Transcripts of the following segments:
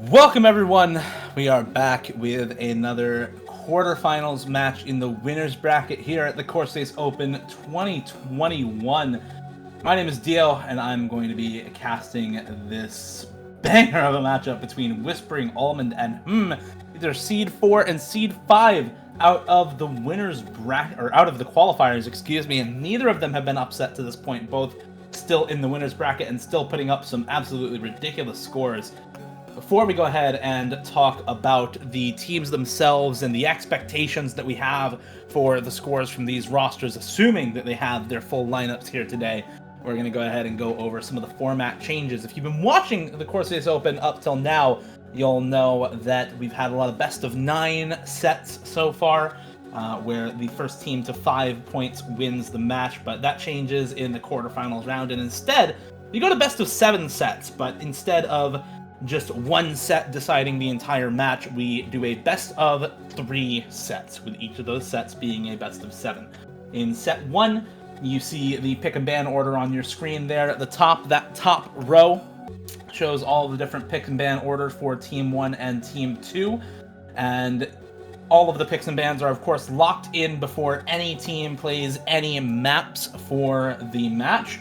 Welcome everyone, we are back with another quarterfinals match in the winner's bracket here at the Corsace Open 2021. My name is Dio and I'm going to be casting this banger of a matchup between Whispering Almond and either Seed 4 and Seed 5 out of the winner's bracket, or out of the qualifiers, excuse me, and neither of them have been upset to this point, both still in the winner's bracket and still putting up some absolutely ridiculous scores. Before we go ahead and talk about the teams themselves and the expectations that we have for the scores from these rosters, assuming that they have their full lineups here today, we're going to go ahead and go over some of the format changes. If you've been watching the Corsace Open up till now, you'll know that we've had a lot of best of 9 sets so far, where the first team to 5 points wins the match, but that changes in the quarterfinals round, and instead, you go to best of 7 sets, but instead of just one set deciding the entire match, we do a best of 3 sets, with each of those sets being a best of 7. In set 1, you see the pick and ban order on your screen there at the top. That top row shows all the different pick and ban orders for Team 1 and Team 2, and all of the picks and bans are, of course, locked in before any team plays any maps for the match.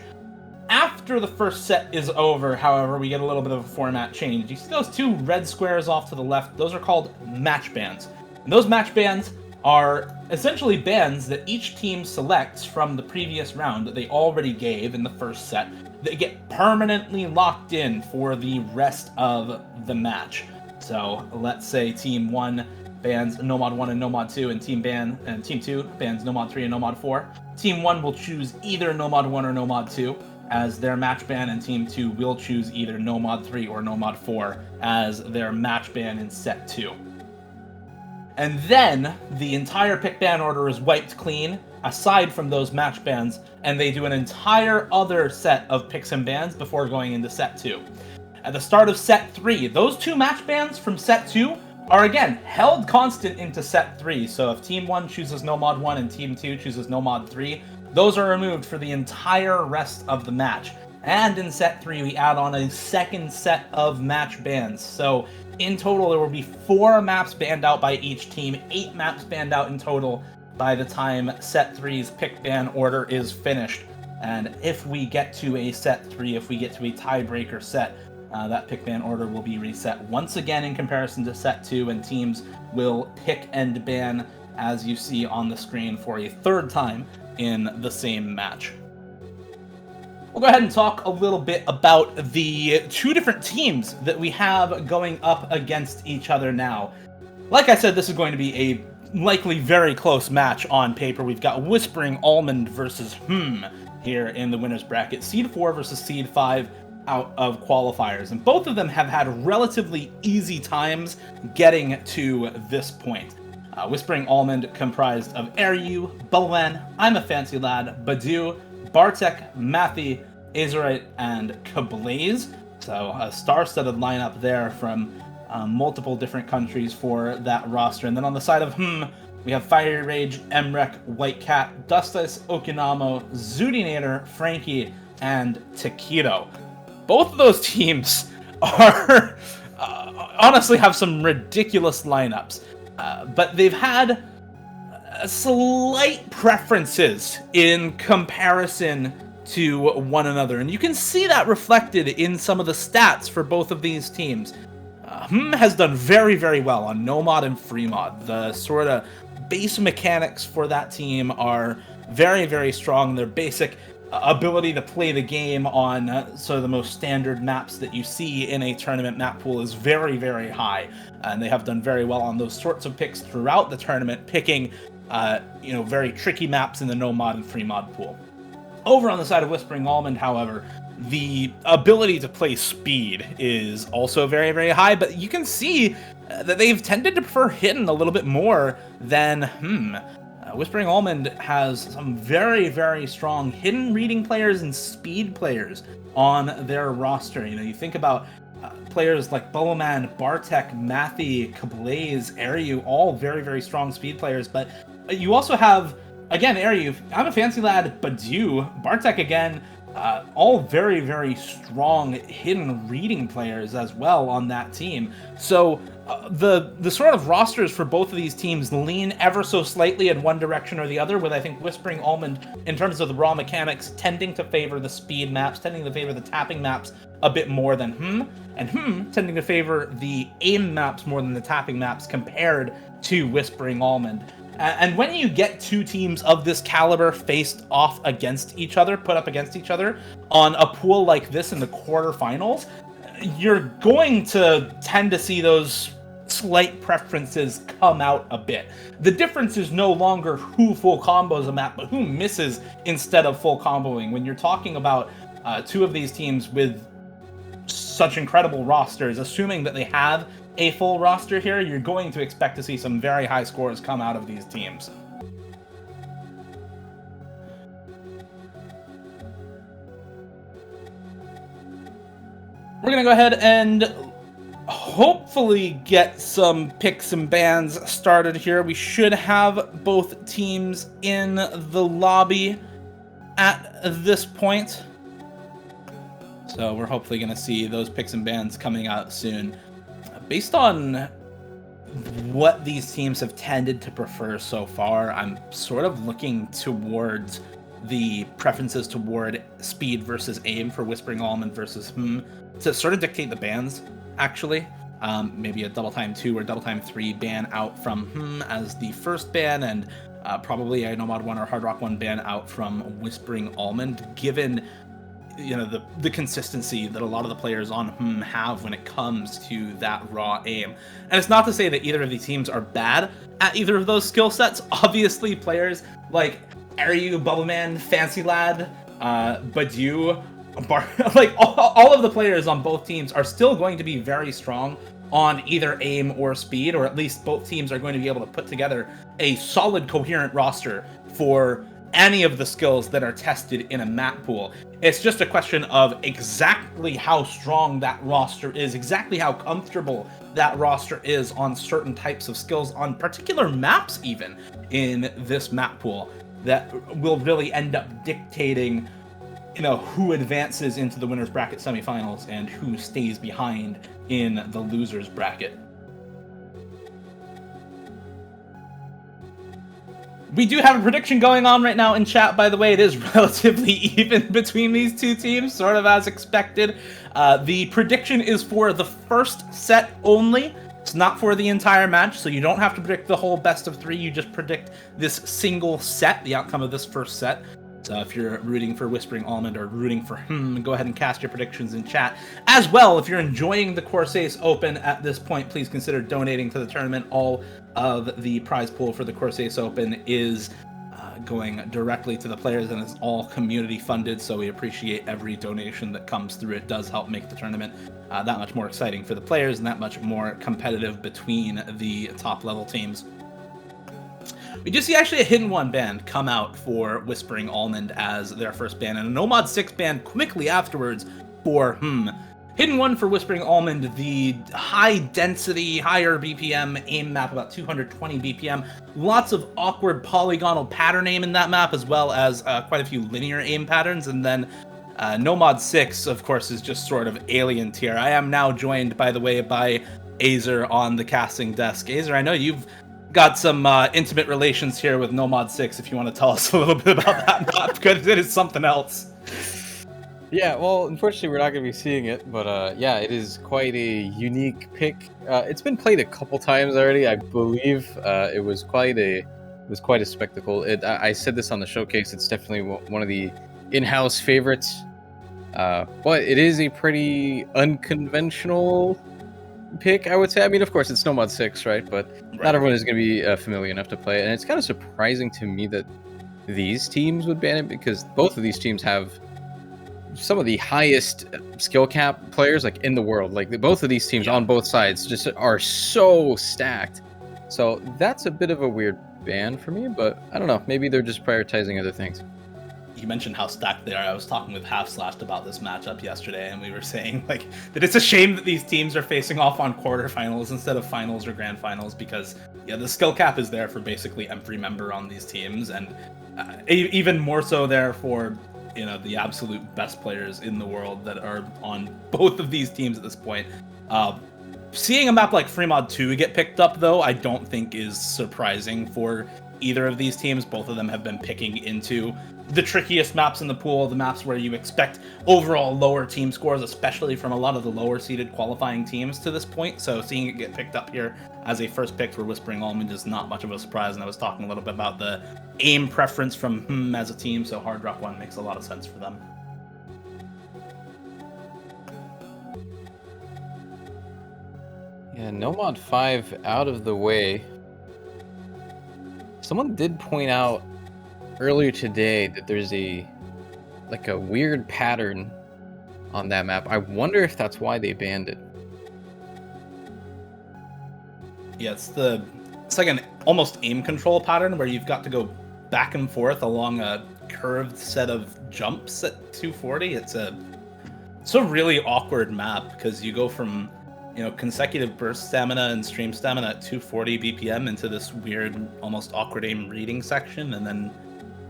After the first set is over, however, we get a little bit of a format change. You see those 2 red squares off to the left? Those are called match bans. And those match bans are essentially bans that each team selects from the previous round that they already gave in the first set. They get permanently locked in for the rest of the match. So let's say Team 1 bans Nomad 1 and Nomad 2, and Team 2 bans Nomad 3 and Nomad 4. Team 1 will choose either Nomad 1 or Nomad 2 as their match ban, and Team 2 will choose either Nomad 3 or Nomad 4 as their match ban in set 2. And then the entire pick ban order is wiped clean, aside from those match bans, and they do an entire other set of picks and bans before going into set 2. At the start of set 3, those 2 match bans from set 2 are again held constant into set 3. So if Team 1 chooses Nomad 1 and Team 2 chooses Nomad 3, those are removed for the entire rest of the match. And in set 3, we add on a second set of match bans. So in total, there will be 4 maps banned out by each team, 8 maps banned out in total by the time set 3's pick ban order is finished. And if we get to a set 3, if we get to a tiebreaker set, that pick ban order will be reset once again in comparison to set 2, and teams will pick and ban, as you see on the screen, for a third time in the same match. We'll go ahead and talk a little bit about the 2 different teams that we have going up against each other now. Like I said, this is going to be a likely very close match on paper. We've got Whispering Almond versus here in the winner's bracket. Seed 4 versus Seed 5 out of qualifiers. And both of them have had relatively easy times getting to this point. Whispering Almond comprised of Eryu, Bowen, I'm a Fancy Lad, Badu, Bartek, Mathy, Azerite, and Kablaze. So a star-studded lineup there from multiple different countries for that roster. And then on the side of we have Fiery Rage, Emrek, White Cat, Dustis, Okinamo, Zudinator, Frankie, and Taquito. Both of those teams are honestly have some ridiculous lineups. But they've had slight preferences in comparison to one another. And you can see that reflected in some of the stats for both of these teams. Has done very, very well on No-Mod and Free Mod. The sort of base mechanics for that team are very, very strong. Their basic ability to play the game on sort of the most standard maps that you see in a tournament map pool is very, very high, and they have done very well on those sorts of picks throughout the tournament, picking very tricky maps in the no mod and free mod pool. Over on the side of Whispering Almond, however, the ability to play speed is also very, very high, but you can see that they've tended to prefer hidden a little bit more than Whispering Almond has some very, very strong hidden reading players and speed players on their roster. You think about players like Bowman, Bartek, Mathy, Kablaze, Eryu, all very, very strong speed players. But you also have, again, Eryu, I'm a Fancy Lad, Badu, Bartek again, all very, very strong hidden reading players as well on that team. So the sort of rosters for both of these teams lean ever so slightly in one direction or the other, with I think Whispering Almond, in terms of the raw mechanics, tending to favor the speed maps, tending to favor the tapping maps a bit more than and tending to favor the aim maps more than the tapping maps compared to Whispering Almond. And when you get two teams of this caliber faced off against each other, put up against each other on a pool like this in the quarterfinals, you're going to tend to see those slight preferences come out a bit. The difference is no longer who full combos a map, but who misses instead of full comboing. When you're talking about two of these teams with such incredible rosters, assuming that they have a full roster here, you're going to expect to see some very high scores come out of these teams. We're going to go ahead and hopefully get some picks and bans started here. We should have both teams in the lobby at this point. So we're hopefully going to see those picks and bans coming out soon. Based on what these teams have tended to prefer so far, I'm sort of looking towards the preferences toward speed versus aim for Whispering Almond versus to sort of dictate the bans, actually. Maybe a Double Time 2 or Double Time 3 ban out from as the first ban, and probably a Nomad 1 or Hard Rock 1 ban out from Whispering Almond, given the consistency that a lot of the players on have when it comes to that raw aim. And it's not to say that either of these teams are bad at either of those skill sets. Obviously, players like Aryu, Bubbleman, Fancy Lad, Badu, like all of the players on both teams are still going to be very strong on either aim or speed, or at least both teams are going to be able to put together a solid, coherent roster for any of the skills that are tested in a map pool. It's just a question of exactly how strong that roster is, exactly how comfortable that roster is on certain types of skills, on particular maps even, in this map pool, that will really end up dictating, who advances into the winner's bracket semifinals and who stays behind in the loser's bracket. We do have a prediction going on right now in chat, by the way. It is relatively even between these two teams, sort of as expected. The prediction is for the first set only. It's not for the entire match, so you don't have to predict the whole best of three. You just predict this single set, the outcome of this first set. So if you're rooting for Whispering Almond or rooting for go ahead and cast your predictions in chat. As well, if you're enjoying the Corsace Open at this point, please consider donating to the tournament. All of the prize pool for the Corsace Open is going directly to the players, and it's all community funded, so we appreciate every donation that comes through. It does help make the tournament that much more exciting for the players and that much more competitive between the top level teams. We do see actually a Hidden 1 ban come out for Whispering Almond as their first ban, and a Nomad 6 ban quickly afterwards for Hidden 1 for Whispering Almond, the high density, higher BPM aim map, about 220 BPM. Lots of awkward polygonal pattern aim in that map, as well as quite a few linear aim patterns. And then Nomad 6, of course, is just sort of alien tier. I am now joined, by the way, by Azer on the casting desk. Azer, I know you've got some intimate relations here with Nomad 6, if you want to tell us a little bit about that map, because it is something else. Yeah, well, unfortunately, we're not going to be seeing it, but yeah, it is quite a unique pick. It's been played a couple times already, I believe. It was quite a spectacle. I said this on the showcase. It's definitely one of the in-house favorites, but it is a pretty unconventional pick, I would say. I mean, of course, it's Nomad 6, right? But not everyone is going to be familiar enough to play it, and it's kind of surprising to me that these teams would ban it, because both of these teams have some of the highest skill cap players like in the world. Like both of these teams on both sides just are so stacked. So that's a bit of a weird ban for me, but I don't know. Maybe they're just prioritizing other things. You mentioned how stacked they are. I was talking with Half Slashed about this matchup yesterday, and we were saying that it's a shame that these teams are facing off on quarterfinals instead of finals or grand finals, because the skill cap is there for basically every member on these teams, and even more so there for the absolute best players in the world that are on both of these teams at this point. Seeing a map like Fremont 2 get picked up, though, I don't think is surprising for either of these teams. Both of them have been picking into the trickiest maps in the pool, the maps where you expect overall lower team scores, especially from a lot of the lower-seeded qualifying teams to this point. So seeing it get picked up here as a first pick for Whispering Almond is not much of a surprise, and I was talking a little bit about the aim preference from as a team, so Hard Rock 1 makes a lot of sense for them. Yeah, Nomad 5 out of the way. Someone did point out earlier today that there's a weird pattern on that map. I wonder if that's why they banned it. Yeah, it's like an almost aim control pattern where you've got to go back and forth along a curved set of jumps at 240. It's a really awkward map because you go from consecutive burst stamina and stream stamina at 240 BPM into this weird, almost awkward aim reading section, and then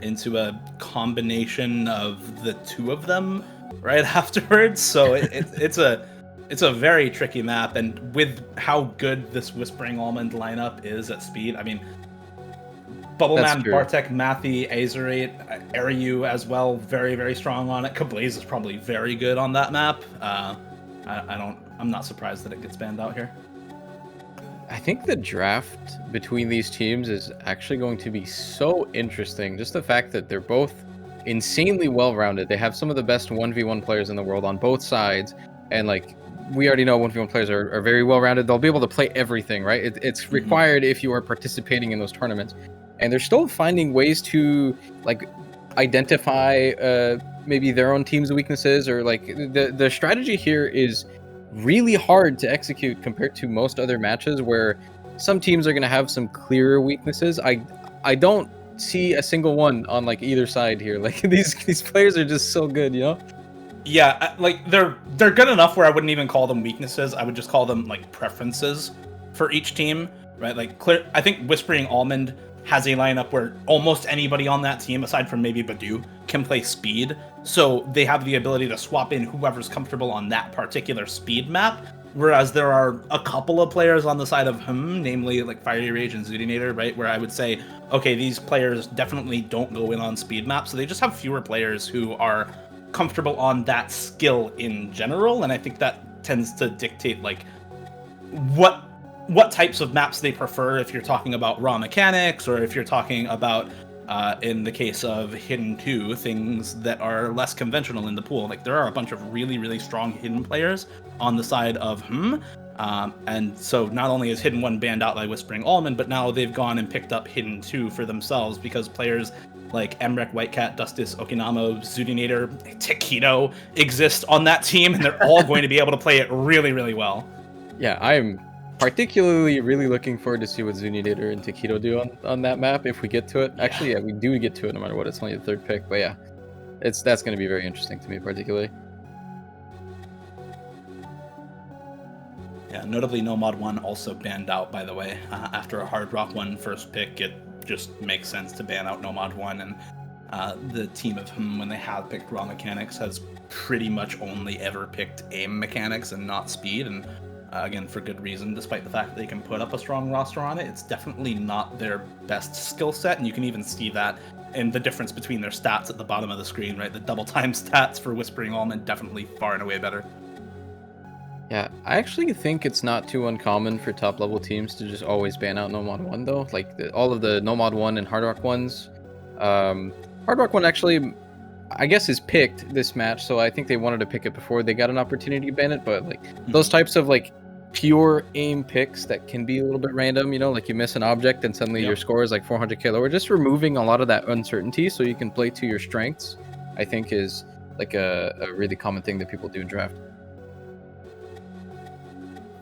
into a combination of the two of them right afterwards. So it's a very tricky map, and with how good this Whispering Almond lineup is at speed, I mean, Bubbleman, Bartek, Mathy, Azerate, Ariu as well, very, very strong on it. Kablaze is probably very good on that map. I'm not surprised that it gets banned out here. I think the draft between these teams is actually going to be so interesting. Just the fact that they're both insanely well-rounded. They have some of the best 1v1 players in the world on both sides. And we already know 1v1 players are very well-rounded. They'll be able to play everything, right? It's required if you are participating in those tournaments. And they're still finding ways to identify maybe their own team's weaknesses, or the strategy here is really hard to execute compared to most other matches where some teams are going to have some clearer weaknesses. I don't see a single one on either side here. These players are just so good, Yeah, they're good enough where I wouldn't even call them weaknesses. I would just call them preferences for each team, right? I think Whispering Almond has a lineup where almost anybody on that team, aside from maybe Badu, can play speed. So they have the ability to swap in whoever's comfortable on that particular speed map. Whereas there are a couple of players on the side of namely Fiery Rage and Zudinator, right? Where I would say, okay, these players definitely don't go in on speed maps. So they just have fewer players who are comfortable on that skill in general. And I think that tends to dictate what types of maps they prefer, if you're talking about raw mechanics, or if you're talking about, in the case of Hidden 2, things that are less conventional in the pool. There are a bunch of really, really strong Hidden players on the side of and so not only is Hidden 1 banned out by Whispering Almond, but now they've gone and picked up Hidden 2 for themselves, because players like Emrek, Whitecat, Dustis, Okinamo, Zudinator, Taquito exist on that team, and they're all going to be able to play it really, really well. Yeah, I'm particularly really looking forward to see what Zudinator and Taquito do on that map if we get to it. Actually, yeah, we do get to it no matter what. It's only the third pick, but yeah, that's going to be very interesting to me particularly. Yeah, notably Nomad 1 also banned out, by the way. After a Hard Rock 1 first pick, it just makes sense to ban out Nomad 1, and the team of when they have picked raw mechanics has pretty much only ever picked aim mechanics and not speed, and again, for good reason, despite the fact that they can put up a strong roster on it. It's definitely not their best skill set, and you can even see that in the difference between their stats at the bottom of the screen, right? The double time stats for Whispering Almond definitely far and away better. Yeah, I actually think it's not too uncommon for top level teams to just always ban out Nomad 1 though. All of the Nomad 1 and Hard Rock 1s. Hard Rock 1 actually, I guess, is picked this match, so I think they wanted to pick it before they got an opportunity to ban it, but those types of pure aim picks that can be a little bit random, you miss an object and suddenly your score is 400k lower. Just removing a lot of that uncertainty so you can play to your strengths, I think is a really common thing that people do in draft.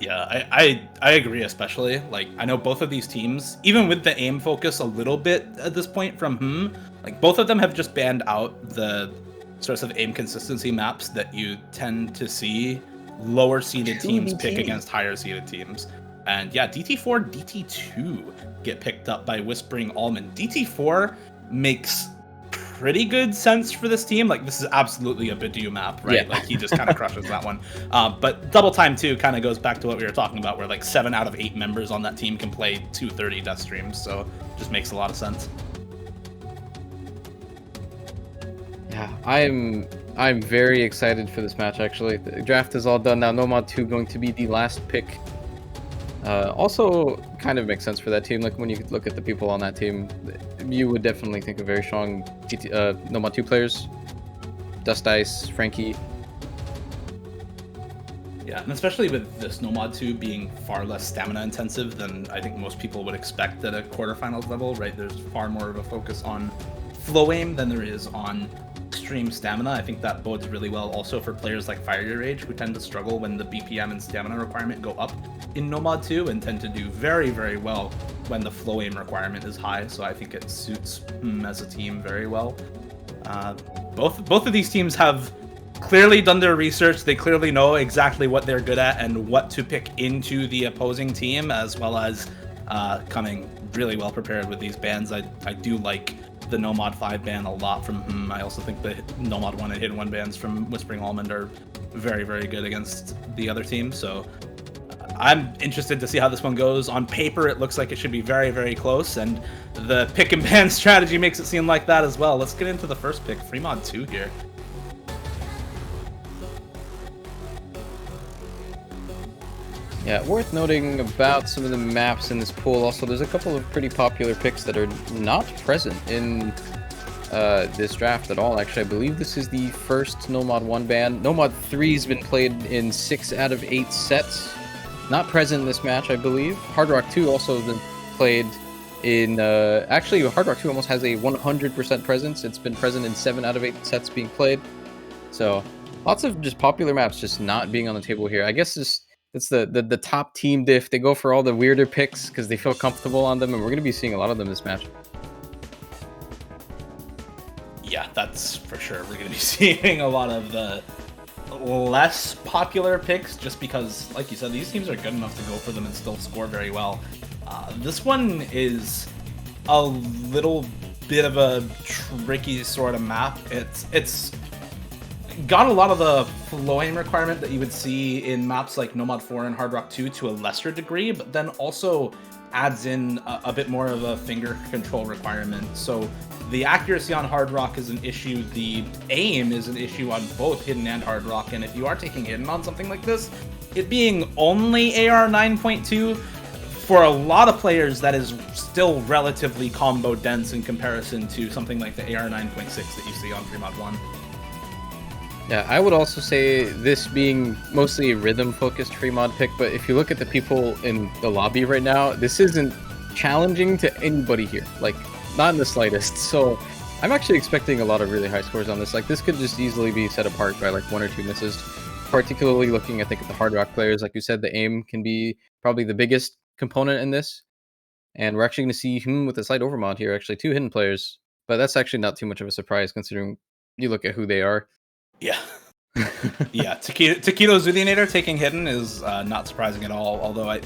Yeah, I agree, especially. I know both of these teams, even with the aim focus a little bit at this point from both of them have just banned out the sorts of aim consistency maps that you tend to see lower seeded teams pick against higher seeded teams. And yeah, DT4, DT2 get picked up by Whispering Almond. DT4 makes pretty good sense for this team. Like, this is absolutely a Bidou map, right? Yeah. Like, he just kind of crushes that one. But Double Time 2 kind of goes back to what we were talking about, where like 7 out of 8 members on that team can play 230 death streams, so just makes a lot of sense. Yeah, I'm very excited for this match, actually. The draft is all done now. Nomad 2 going to be the last pick. Also, kind of makes sense for that team. Like, when you look at the people on that team, you would definitely think of very strong Nomad 2 players. Dust Ice, Frankie. Yeah, and especially with this Nomad 2 being far less stamina intensive than I think most people would expect at a quarterfinals level, right? There's far more of a focus on flow aim than there is on extreme stamina. I think that bodes really well also for players like Fiery Rage, who tend to struggle when the BPM and stamina requirement go up in Nomad 2 and tend to do very, very well when the flow aim requirement is high. So I think it suits as a team very well. Both of these teams have clearly done their research. They clearly know exactly what they're good at and what to pick into the opposing team, as well as coming really well prepared with these bans. I do like the Nomad 5 ban a lot from him. I also think the Nomad 1 and Hidden 1 bans from Whispering Almond are very, very good against the other team. So I'm interested to see how this one goes. On paper, it looks like it should be very, very close, and the pick and ban strategy makes it seem like that as well. Let's get into the first pick, Fremont 2 here. Yeah, worth noting about some of the maps in this pool. Also, there's a couple of pretty popular picks that are not present in this draft at all. Actually, I believe this is the first Nomad 1 ban. Nomad 3 has been played in 6 out of 8 sets. Not present in this match, I believe. Hard Rock 2 also has been played in... actually, Hard Rock 2 almost has a 100% presence. It's been present in 7 out of 8 sets being played. So, lots of just popular maps just not being on the table here. I guess it's the top team diff. They go for all the weirder picks because they feel comfortable on them, and we're going to be seeing a lot of them this match. Yeah, that's for sure. We're going to be seeing a lot of the less popular picks just because, like you said, these teams are good enough to go for them and still score very well. This one is a little bit of a tricky sort of map. It's got a lot of the flowing requirement that you would see in maps like Nomad 4 and Hard Rock 2 to a lesser degree, but then also adds in a bit more of a finger control requirement. So the accuracy on Hard Rock is an issue, the aim is an issue on both Hidden and Hard Rock, and if you are taking Hidden on something like this, it being only AR 9.2, for a lot of players that is still relatively combo dense in comparison to something like the AR 9.6 that you see on Fremont 1. Yeah, I would also say this being mostly a rhythm-focused Fremont pick, but if you look at the people in the lobby right now, this isn't challenging to anybody here, like, not in the slightest. So I'm actually expecting a lot of really high scores on this. Like, this could just easily be set apart by like 1 or 2 misses, particularly looking, I think, at the Hard Rock players. Like you said, the aim can be probably the biggest component in this, and we're actually going to see him with a slight overmod here, actually 2 hidden players, but that's actually not too much of a surprise considering you look at who they are. Yeah. Yeah, Taquito Zudinator taking Hidden is not surprising at all, although I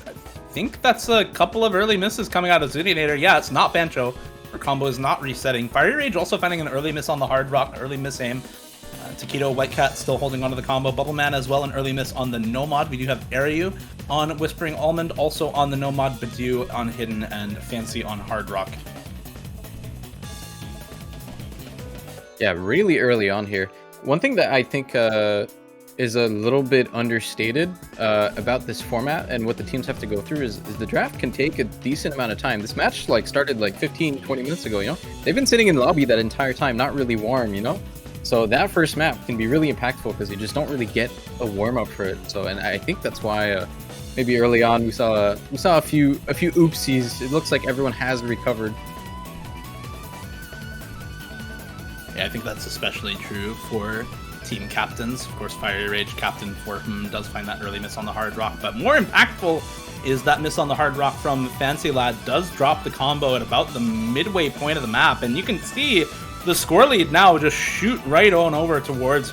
think that's a couple of early misses coming out of Zudinator. Yeah, it's not Bancho. Her combo is not resetting. Fiery Rage also finding an early miss on the Hard Rock, early miss aim. Taquito, White Cat still holding onto the combo. Bubble Man as well, an early miss on the Nomad. We do have Ariu on Whispering Almond, also on the Nomad, Bidou on Hidden, and Fancy on Hard Rock. Yeah, really early on here. One thing that I think is a little bit understated about this format and what the teams have to go through is the draft can take a decent amount of time. This match started like 15-20 minutes ago, you know? They've been sitting in the lobby that entire time, not really warm, you know? So that first map can be really impactful because you just don't really get a warm-up for it. So, and I think that's why maybe early on we saw a few oopsies. It looks like everyone has recovered. Yeah, I think that's especially true for team captains. Of course, Fiery Rage captain for him does find that early miss on the Hard Rock, but more impactful is that miss on the Hard Rock from Fancy Lad does drop the combo at about the midway point of the map, and you can see the score lead now just shoot right on over towards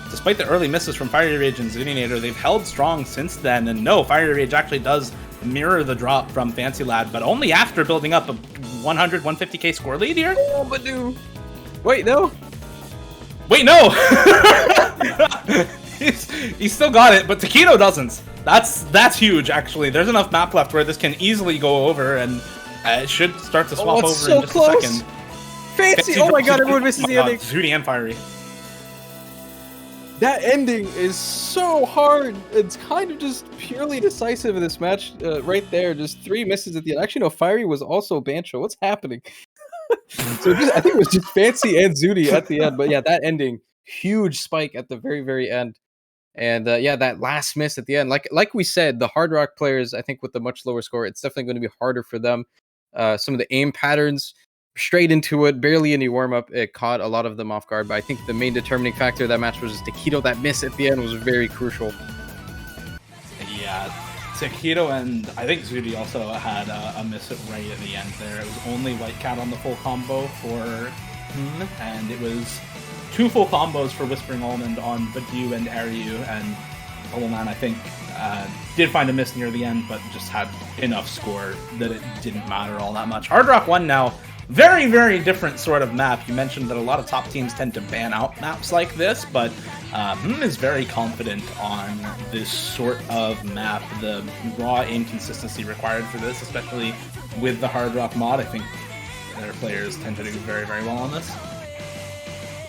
Despite the early misses from Fiery Rage and Zudinator, they've held strong since then, and no, Fiery Rage actually does mirror the drop from Fancy Lad, but only after building up a 100-150k score lead here. Oh, Bidou! Wait, no. Wait, no! He's still got it, but Taquito doesn't. That's huge, actually. There's enough map left where this can easily go over, and it should start to swap over so in just close. a second. Fancy! Oh my god, everyone misses the ending. Zooty and Fiery. That ending is so hard. It's kind of just purely decisive in this match right there. Just 3 misses at the end. Actually, no, Fiery was also Bancho. What's happening? So I think it was just Fancy and Zooty at the end. But yeah, that ending, huge spike at the very, very end. And yeah, that last miss at the end. Like we said, the Hard Rock players, I think with the much lower score, it's definitely going to be harder for them. Some of the aim patterns, straight into it, barely any warm-up. It caught a lot of them off guard, but I think the main determining factor of that match was Taquito. That miss at the end was very crucial. Yeah, Taquito and I think Zooty also had a miss right at the end there. It was only White Cat on the full combo for him, and it was 2 full combos for Whispering Almond on Badu and Aryu, and Bubbleman, I think, did find a miss near the end, but just had enough score that it didn't matter all that much. Hard Rock 1 now. Very, very different sort of map. You mentioned that a lot of top teams tend to ban out maps like this, but is very confident on this sort of map. The raw aim consistency required for this, especially with the Hard Rock mod, I think their players tend to do very, very well on this.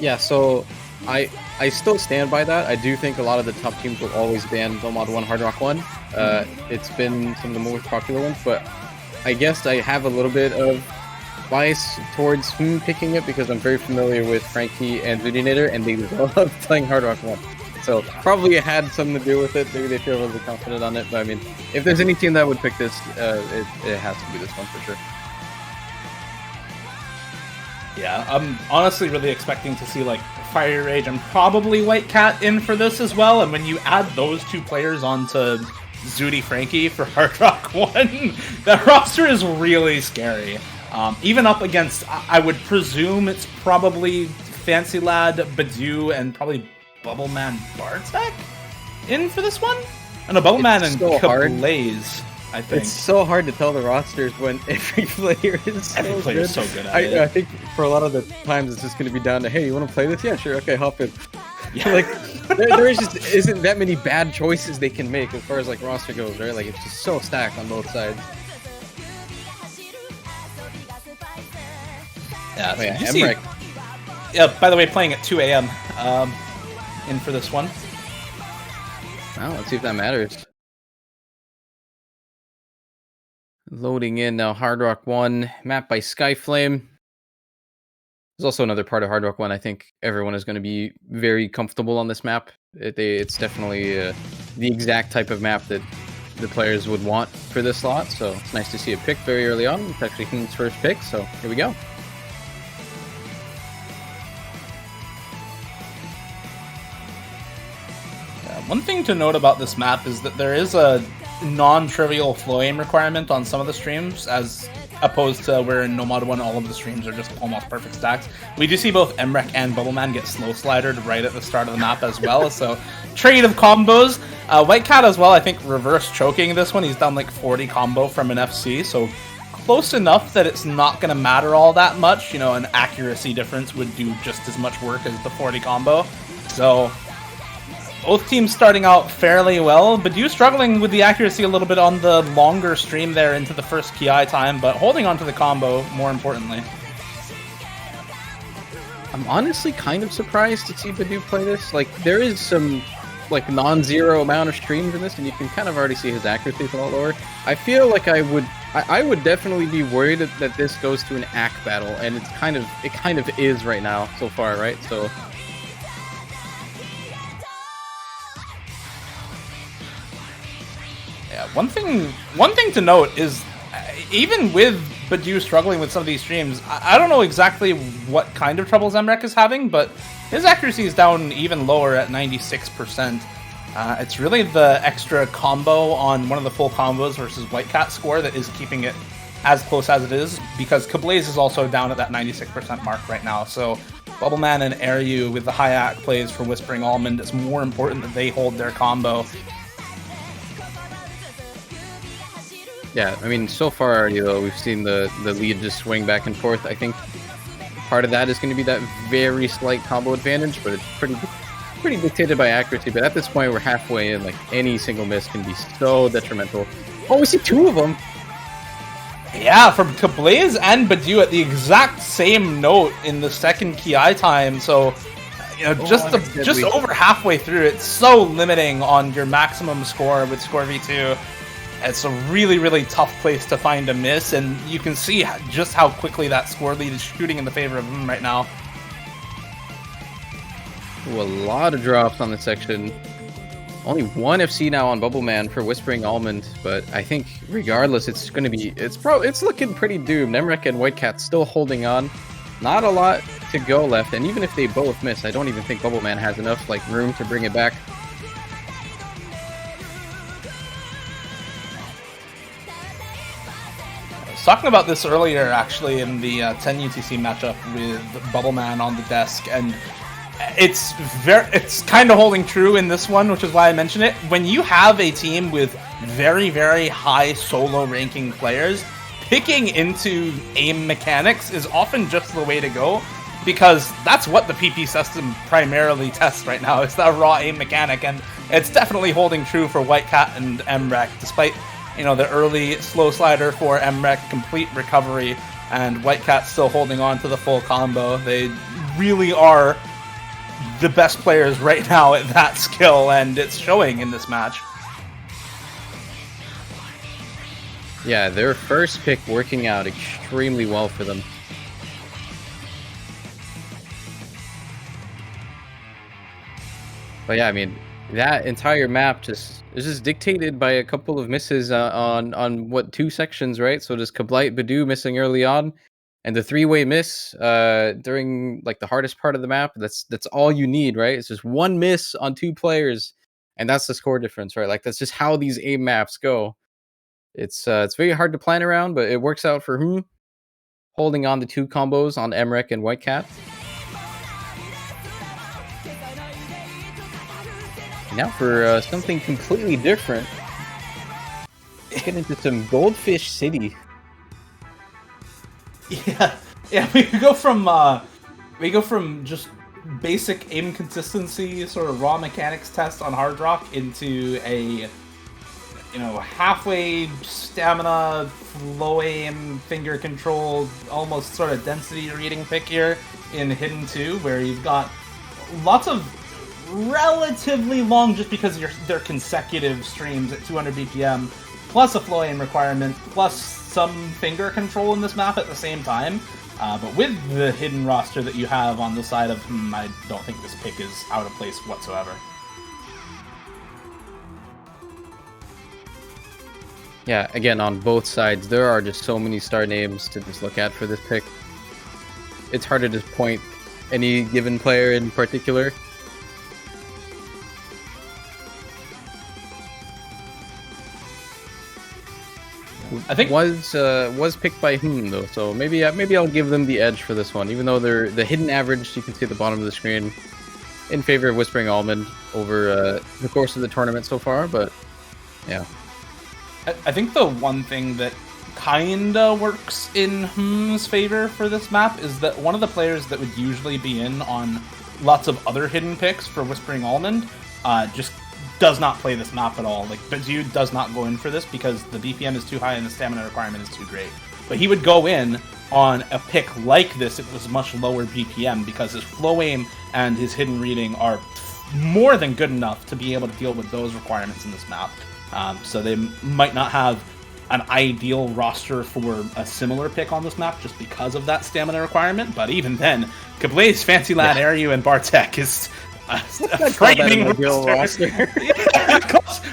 Yeah, so I still stand by that. I do think a lot of the top teams will always ban the Mod 1 Hard Rock 1. It's been some of the most popular ones, but I guess I have a little bit of bias towards picking it because I'm very familiar with Frankie and Zoodinator, and they love playing Hard Rock 1. So probably it had something to do with it. Maybe they feel really confident on it. But I mean, if there's any team that would pick this, it has to be this one for sure. Yeah, I'm honestly really expecting to see like Fire Rage and probably White Cat in for this as well. And when you add those 2 players onto Zooty Frankie for Hard Rock 1, that roster is really scary. Even up against, I would presume it's probably Fancy Lad, Badu, and probably Bubbleman Bartek in for this one? And a Bubbleman and Kablaze, I think. It's so hard to tell the rosters when every player is so every player is so good at it. I think for a lot of the times it's just going to be down to, hey, you want to play this? Yeah, sure. Okay, hop in. Yeah. Like, there just isn't that many bad choices they can make as far as like roster goes, right? Like, it's just so stacked on both sides. Yeah, so Emmerich. Yeah, by the way, playing at 2 a.m. In for this one. Wow, let's see if that matters. Loading in now, Hard Rock 1, map by Skyflame. There's also another part of Hard Rock 1 I think everyone is going to be very comfortable on this map. It's definitely the exact type of map that the players would want for this slot, so it's nice to see it picked very early on. It's actually King's first pick, so here we go. One thing to note about this map is that there is a non-trivial flow aim requirement on some of the streams, as opposed to where in No Mod 1 all of the streams are just almost perfect stacks. We do see both Emmerich and Bubbleman get slow slidered right at the start of the map as well, so trade of combos. White Cat as well, I think reverse choking this one. He's done like 40 combo from an FC, so close enough that it's not going to matter all that much. You know, an accuracy difference would do just as much work as the 40 combo. So both teams starting out fairly well, but you struggling with the accuracy a little bit on the longer stream there into the first Ki time, but holding on to the combo more importantly. I'm honestly kind of surprised to see Badu play this. Like, there is some like non-zero amount of streams in this, and you can kind of already see his accuracy is a lot lower. I feel like I would definitely be worried that this goes to an ACK battle, and it kind of is right now so far, right? So One thing to note is, even with Badu struggling with some of these streams, I don't know exactly what kind of troubles Emmerich is having, but his accuracy is down even lower at 96%. It's really the extra combo on one of the full combos versus White Cat score that is keeping it as close as it is, because Kablaze is also down at that 96% mark right now. So Bubbleman and Aryu with the high ACK plays for Whispering Almond, it's more important that they hold their combo. yeah, I mean, so far already though, we've seen the lead just swing back and forth. I think part of that is going to be that very slight combo advantage, but it's pretty dictated by accuracy. But at this point, we're halfway in. Like, any single miss can be so detrimental. Oh, we see 2 of them. Yeah, from Kablaze and Badu at the exact same note in the second Ki time. So, you know, just over halfway through, it's so limiting on your maximum score with Score V2. It's a really, really tough place to find a miss, and you can see just how quickly that score lead is shooting in the favor of him right now. Ooh, a lot of drops on this section. Only 1 FC now on Bubble Man for Whispering Almond, but I think regardless, it's going to be it's looking pretty doomed. Emrek and Whitecat still holding on. Not a lot to go left, and even if they both miss, I don't even think Bubble Man has enough like room to bring it back. Talking about this earlier, actually, in the 10 UTC matchup with Bubbleman on the desk, and it's kind of holding true in this one, which is why I mention it. When you have a team with very, very high solo ranking players, picking into aim mechanics is often just the way to go, because that's what the PP system primarily tests right now. It's that raw aim mechanic, and it's definitely holding true for Whitecat and Emrek, despite, you know, the early slow slider for Emrek, complete recovery, and Whitecat still holding on to the full combo. They really are the best players right now at that skill, and it's showing in this match. Yeah, their first pick working out extremely well for them. But yeah, I mean, that entire map is just dictated by a couple of misses on what 2 sections, right? So just Kablight, Badu missing early on, and the 3-way miss during like the hardest part of the map. That's all you need, right? It's just 1 miss on 2 players, and that's the score difference, right? Like, that's just how these aim maps go. It's very hard to plan around, but it works out for him. Holding on to 2 combos on Emrek and Whitecat. Now for something completely different. Let's get into some Goldfish City. Yeah, we go from just basic aim consistency, sort of raw mechanics test on Hard Rock, into a, you know, halfway stamina, low aim, finger controlled, almost sort of density reading pick here in Hidden 2, where you've got lots of relatively long, just because they're consecutive streams at 200 BPM, plus a flow aim requirement, plus some finger control in this map at the same time. But with the hidden roster that you have on the side of him, I don't think this pick is out of place whatsoever. Yeah, again, on both sides, there are just so many star names to just look at for this pick. It's hard to just point any given player in particular. I think was picked by him though, so maybe I'll give them the edge for this one, even though they're the hidden average. You can see at the bottom of the screen in favor of Whispering Almond over the course of the tournament so far. But yeah, I think the one thing that kinda works in Hm's favor for this map is that one of the players that would usually be in on lots of other hidden picks for Whispering Almond just does not play this map at all. Like, Badu does not go in for this because the BPM is too high and the stamina requirement is too great. But he would go in on a pick like this if it was much lower BPM, because his flow aim and his hidden reading are more than good enough to be able to deal with those requirements in this map. So they might not have an ideal roster for a similar pick on this map just because of that stamina requirement. But even then, Kablaze, Fancy Lad, Aryu, and Bartek is a frightening roster. Yeah,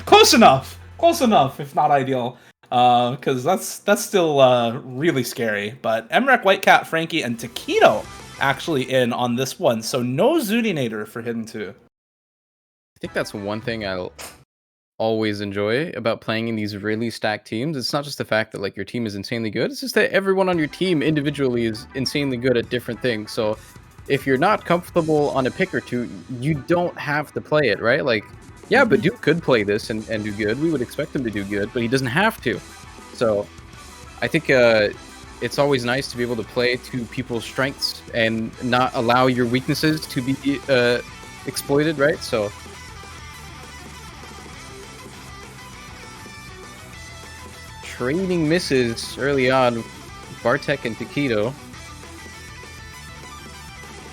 close enough, if not ideal, because that's still really scary. But Emrek, Whitecat, Frankie, and Taquito actually in on this one, so no Zoodinator for Hidden 2. I think that's one thing I'll always enjoy about playing in these really stacked teams. It's not just the fact that like your team is insanely good, it's just that everyone on your team individually is insanely good at different things. So if you're not comfortable on a pick or two, you don't have to play it, right? Like, yeah, but Duke could play this and do good. We would expect him to do good, but he doesn't have to. So I think it's always nice to be able to play to people's strengths and not allow your weaknesses to be exploited, right? So trading misses early on, Bartek and Taquito.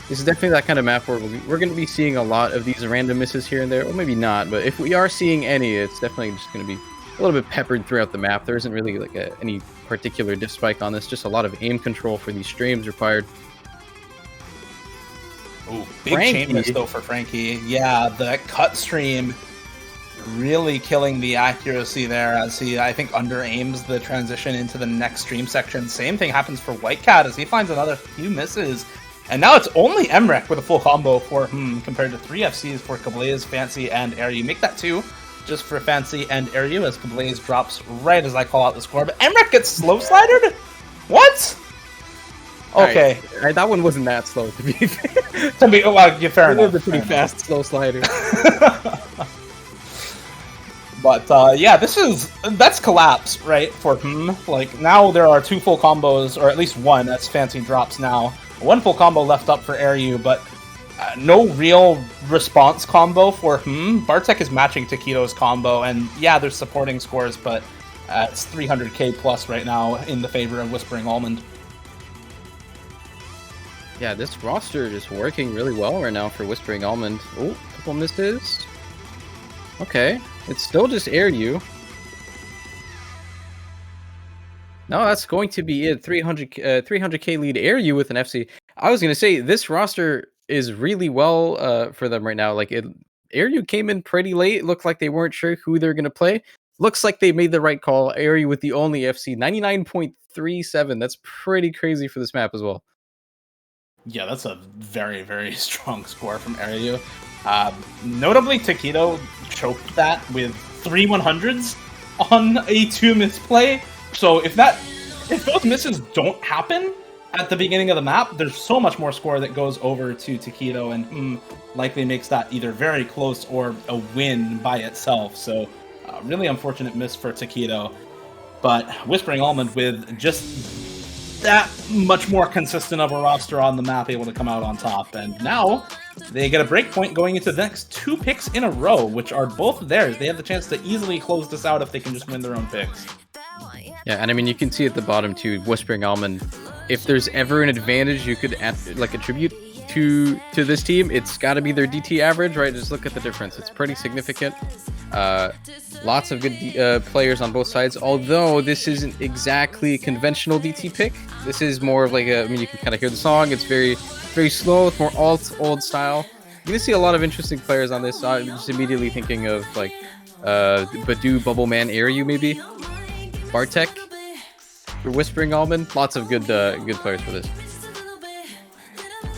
This is definitely that kind of map where we're going to be seeing a lot of these random misses here and there, or maybe not, but if we are seeing any, it's definitely just going to be a little bit peppered throughout the map. There isn't really like any particular diff spike on this, just a lot of aim control for these streams required. Ooh, big chain miss though for Frankie. Yeah, the cut stream really killing the accuracy there as he, I think, under-aims the transition into the next stream section. Same thing happens for Whitecat as he finds another few misses. And now it's only Emrek with a full combo for compared to 3 FCs for Kablaze, Fancy, and Air. You make that 2 just for Fancy and Airyu as Kablaze drops right as I call out the score. But Emrek gets slow slidered? What? Okay. All right, that one wasn't that slow, to be fair. Well, yeah, fair enough. It was a pretty fast slow slider. But yeah, that's collapse, right, for Like, now there are 2 full combos, or at least 1, as Fancy drops now. 1 full combo left up for Airyu, but no real response combo for Bartek is matching Taquito's combo, and yeah, there's supporting scores, but it's 300k plus right now in the favor of Whispering Almond. Yeah, this roster is working really well right now for Whispering Almond. Oh, couple misses. Okay, it's still just Airyu. No, that's going to be it. 300k lead Airyu with an FC. I was going to say, this roster is really well for them right now. Like, Airyu came in pretty late. Looked like they weren't sure who they're going to play. Looks like they made the right call. Airyu with the only FC. 99.37. That's pretty crazy for this map as well. Yeah, that's a very, very strong score from Airyu. Notably, Taquito choked that with 3 100s on a 2 misplay. So if those misses don't happen at the beginning of the map, there's so much more score that goes over to Taquito and likely makes that either very close or a win by itself. So really unfortunate miss for Taquito. But Whispering Almond with just that much more consistent of a roster on the map able to come out on top. And now they get a break point going into the next 2 picks in a row, which are both theirs. They have the chance to easily close this out if they can just win their own picks. Yeah, and I mean, you can see at the bottom too, Whispering Almond, if there's ever an advantage you could attribute to this team, it's got to be their DT average, right? Just look at the difference. It's pretty significant. Lots of good players on both sides, although this isn't exactly a conventional DT pick. This is more of like I mean, you can kind of hear the song. It's very, very slow. It's more old style. You're going to see a lot of interesting players on this. I'm just immediately thinking of like Badu, Bubble Man, Airyu maybe. Bartek for Whispering Almond. Lots of good players for this.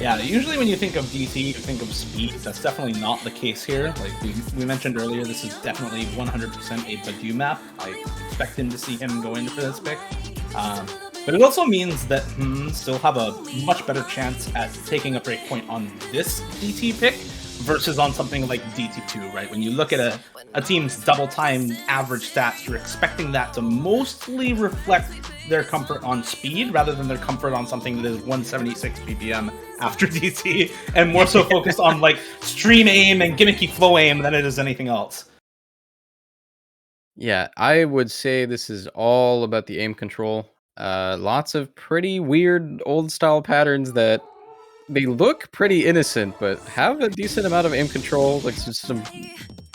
Yeah, usually when you think of DT, you think of speed. That's definitely not the case here. Like we mentioned earlier, this is definitely 100% a Badu map. I expect him to see him go in for this pick. But it also means that still have a much better chance at taking a breakpoint on this DT pick versus on something like DT2, right? When you look at a team's double time average stats, you're expecting that to mostly reflect their comfort on speed rather than their comfort on something that is 176 BPM after DT, and more so focused on like stream aim and gimmicky flow aim than it is anything else. Yeah, I would say this is all about the aim control. Lots of pretty weird old style patterns that they look pretty innocent, but have a decent amount of aim control. Like some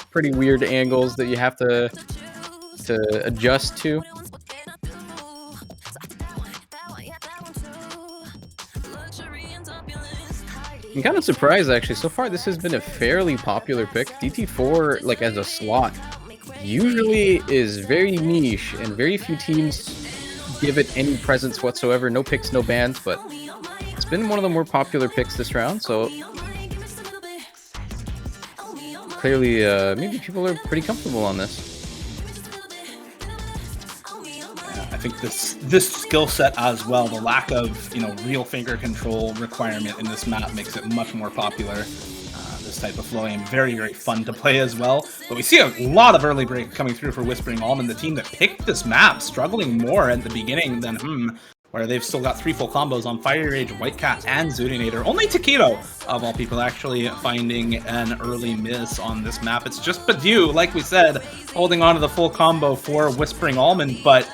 pretty weird angles that you have to adjust to. I'm kind of surprised actually. So far, this has been a fairly popular pick. DT4, like as a slot, usually is very niche, and very few teams give it any presence whatsoever. No picks, no bans, but it's been one of the more popular picks this round. So clearly, maybe people are pretty comfortable on this. I think this skill set as well, the lack of real finger control requirement in this map makes it much more popular. This type of flow aim, very, very fun to play as well. But we see a lot of early break coming through for Whispering Almond, the team that picked this map, struggling more at the beginning than where they've still got 3 full combos on Fire Rage, White Cat, and Zooinator. Only Taquito, of all people, actually finding an early miss on this map. It's just Badu, like we said, holding on to the full combo for Whispering Almond, but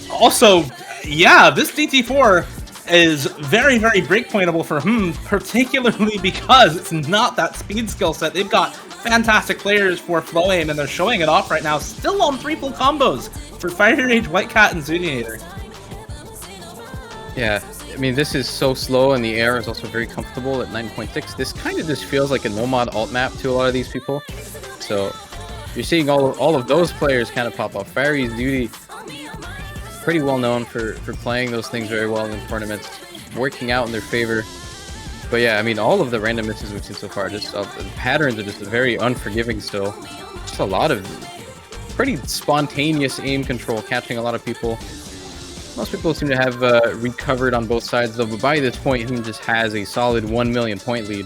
also, yeah, this DT4 is very, very breakpointable for him, particularly because it's not that speed skill set. They've got fantastic players for flow aim, and they're showing it off right now, still on 3 full combos for Fire Rage, White Cat, and Zooinator. Yeah, I mean, this is so slow, and the air is also very comfortable at 9.6. This kind of just feels like a no-mod alt map to a lot of these people. So you're seeing all of those players kind of pop up. Fairy's Duty, pretty well known for playing those things very well in tournaments, working out in their favor. But yeah, I mean, all of the random misses we've seen so far, just the patterns are just very unforgiving still. Just a lot of pretty spontaneous aim control, catching a lot of people. Most people seem to have recovered on both sides, though, but by this point, he just has a solid 1 million point lead.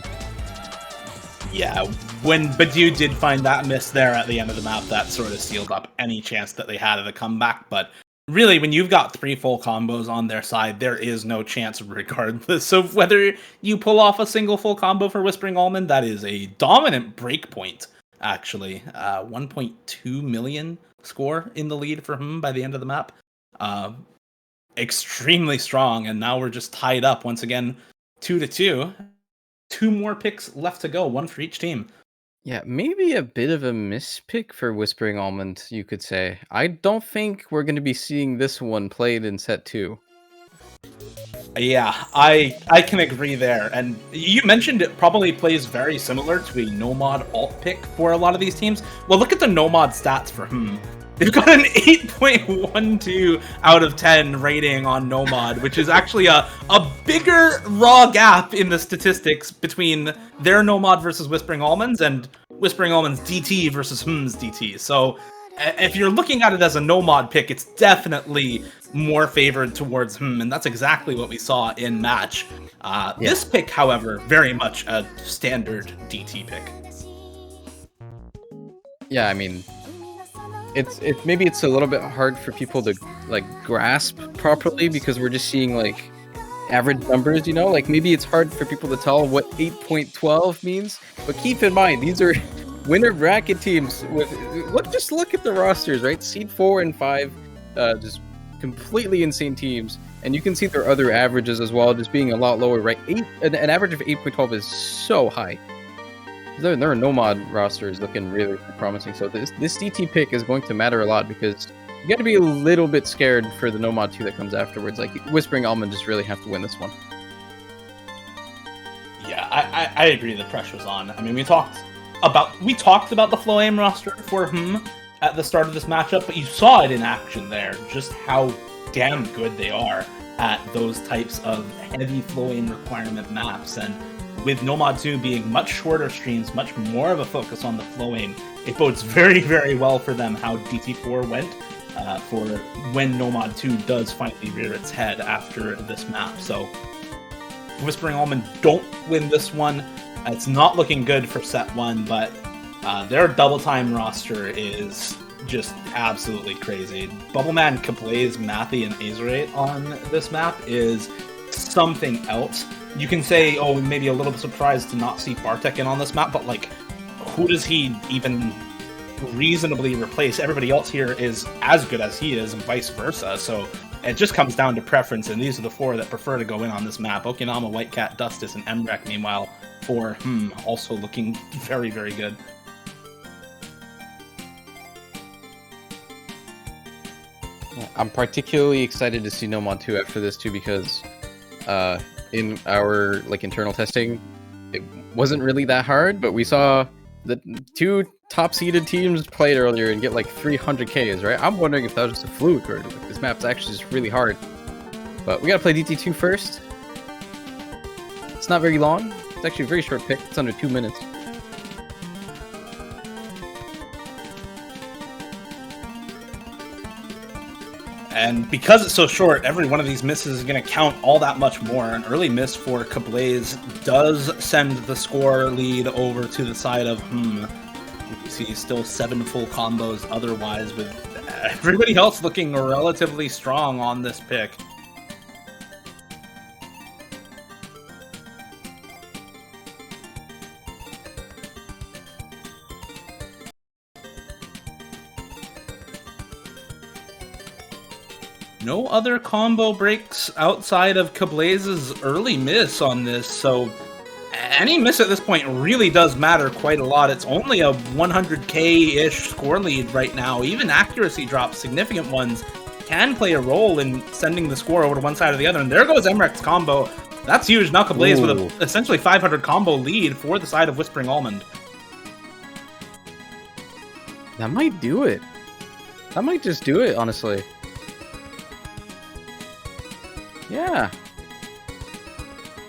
Yeah, when Badu did find that miss there at the end of the map, that sort of sealed up any chance that they had of a comeback. But really, when you've got 3 full combos on their side, there is no chance regardless of whether you pull off a single full combo for Whispering Almond. That is a dominant breakpoint, actually. 1.2 million score in the lead for him by the end of the map. Extremely strong, and now we're just tied up once again, 2-2. 2 more picks left to go, 1 for each team. Yeah, maybe a bit of a mispick for Whispering Almond, you could say. I don't think we're going to be seeing this one played in set 2. Yeah, I can agree there. And you mentioned it probably plays very similar to a no-mod alt pick for a lot of these teams. Well, look at the no-mod stats for him. They've got an 8.12 out of 10 rating on no-mod, which is actually a bigger raw gap in the statistics between their no-mod versus Whispering Almonds and Whispering Almonds DT versus Hm's DT. So if you're looking at it as a no-mod pick, it's definitely more favored towards Hm, and that's exactly what we saw in match. This pick, however, very much a standard DT pick. Yeah, I mean, maybe it's a little bit hard for people to like grasp properly because we're just seeing like average numbers, you know, like maybe it's hard for people to tell what 8.12 means, but keep in mind these are winner bracket teams with just look at the rosters, right? Seed 4 and 5, just completely insane teams, and you can see their other averages as well, just being a lot lower, right? An average of 8.12 is so high. Their no-mod roster is looking really promising, so this DT pick is going to matter a lot because you got to be a little bit scared for the no-mod 2 that comes afterwards. Like, Whispering Almond just really have to win this one. Yeah, I agree the pressure's on. I mean, we talked about the flow aim roster for him at the start of this matchup, but you saw it in action there, just how damn good they are at those types of heavy flow aim requirement maps. And with No-Mod 2 being much shorter streams, much more of a focus on the flow aim, it bodes very, very well for them how DT4 went for when No-Mod 2 does finally rear its head after this map. So Whispering Almond don't win this one. It's not looking good for set 1, but their double time roster is just absolutely crazy. Bubbleman, Kablaze, Mathy, and Azerate on this map is something else. You can say, oh, maybe a little bit surprised to not see Bartek in on this map, but like, who does he even reasonably replace? Everybody else here is as good as he is, and vice versa. So it just comes down to preference, and these are the 4 that prefer to go in on this map. Okinama, White Cat, Dustus, and Embrek, meanwhile, for also looking very, very good. I'm particularly excited to see No-Mod 2 after this too, because in our internal testing, it wasn't really that hard, but we saw the 2 top-seeded teams played earlier and get like 300 Ks, right? I'm wondering if that was just a fluke or like, this map's actually just really hard. But we gotta play DT2 first. It's not very long. It's actually a very short pick. It's under 2 minutes. And because it's so short, every one of these misses is going to count all that much more. An early miss for Kablaze does send the score lead over to the side of You see still 7 full combos otherwise, with everybody else looking relatively strong on this pick. no other combo breaks outside of Kablaze's early miss on this, so any miss at this point really does matter quite a lot. It's only a 100k-ish score lead right now. Even accuracy drops, significant ones, can play a role in sending the score over to one side or the other. And there goes Emrek's combo. That's huge. Now Kablaze with a essentially 500 combo lead for the side of Whispering Almond. That might do it. That might just do it, honestly. Yeah.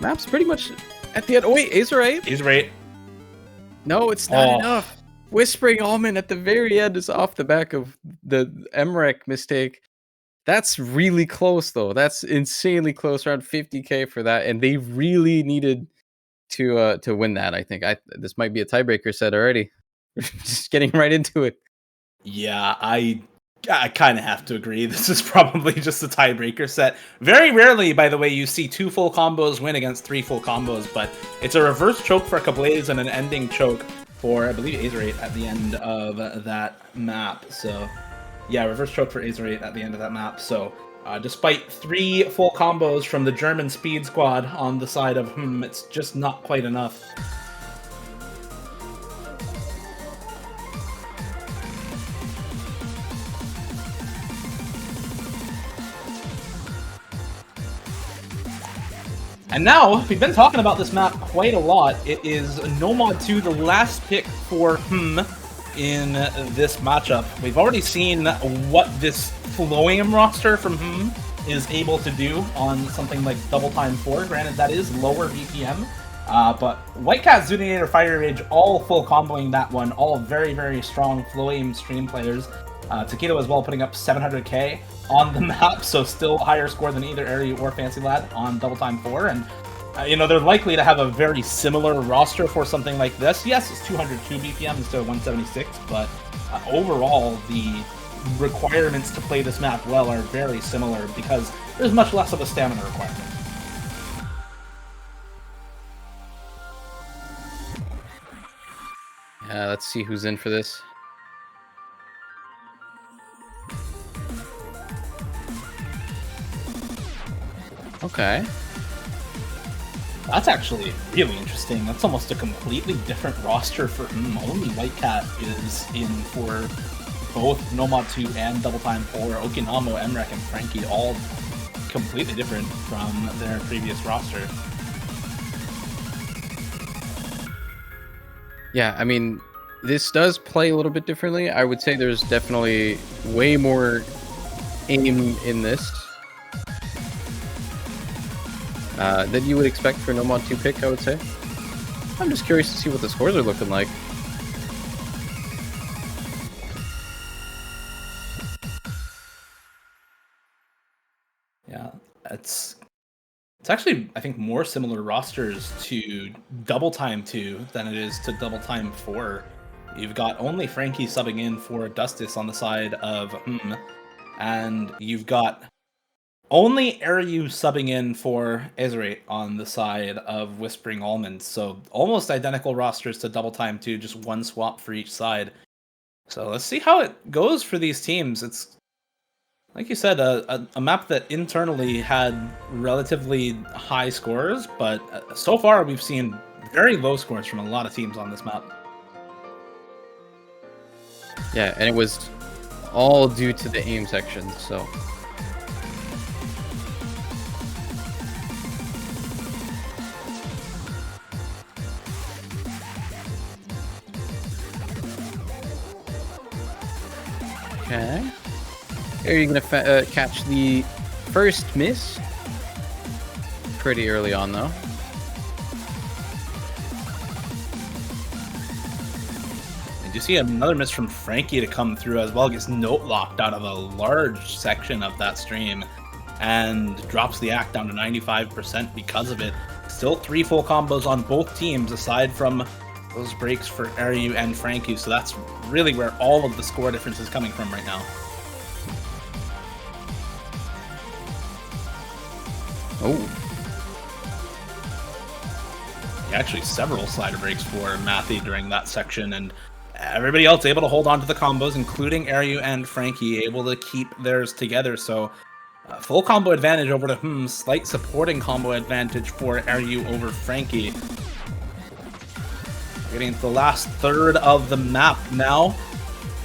Map's pretty much at the end. Oh, wait, Azerite? Azerite. No, it's not enough. Whispering Almond at the very end is off the back of the Emrek mistake. That's really close, though. That's insanely close, around 50k for that, and they really needed to win that. I think this might be a tiebreaker set already. Just getting right into it. Yeah, I kind of have to agree. This is probably just a tiebreaker set. Very rarely, by the way, you see 2 full combos win against 3 full combos, but it's a reverse choke for Kablaze and an ending choke for, I believe, Azerite at the end of that map. So, yeah, reverse choke for Azerite at the end of that map. So, despite 3 full combos from the German speed squad on the side of it's just not quite enough. And now, we've been talking about this map quite a lot. It is Nomad 2, the last pick for in this matchup. We've already seen what this Floam roster from is able to do on something like Double Time 4. Granted, that is lower BPM. But White Cat, Zuninator, Fire Rage, all full comboing that one. All very, very strong Floam stream players. Taquito as well, putting up 700k on the map, so still higher score than either Airy or Fancy Lad on Double Time 4. And, they're likely to have a very similar roster for something like this. Yes, it's 202 BPM instead of 176, but overall, the requirements to play this map well are very similar because there's much less of a stamina requirement. Yeah, let's see who's in for this. Okay. That's actually really interesting. That's almost a completely different roster for Only White Cat is in for both Nomad 2 and Double Time 4. Okinamo, Emrek, and Frankie all completely different from their previous roster. Yeah, I mean, this does play a little bit differently. I would say there's definitely way more aim in this that you would expect for Nomad 2 pick, I would say. I'm just curious to see what the scores are looking like. Yeah, it's actually, I think, more similar rosters to Double Time 2 than it is to Double Time 4. You've got only Frankie subbing in for Dustis on the side of and you've got only Airyu subbing in for Azerite on the side of Whispering Almond. So almost identical rosters to Double Time 2, just one swap for each side. So let's see how it goes for these teams. It's, like you said, a map that internally had relatively high scores, but so far we've seen very low scores from a lot of teams on this map. Yeah, and it was all due to the aim section, so... Okay. Are you going to catch the first miss? Pretty early on, though. And you see another miss from Frankie to come through as well. Gets note locked out of a large section of that stream and drops the act down to 95% because of it. Still 3 full combos on both teams aside from those breaks for Airyu and Frankie, so that's really where all of the score difference is coming from right now. Oh. Actually, several slider breaks for Matthew during that section, and everybody else able to hold on to the combos, including Airyu and Frankie, able to keep theirs together. So Full combo advantage over to slight supporting combo advantage for Ryu over Frankie. Getting into the last third of the map now,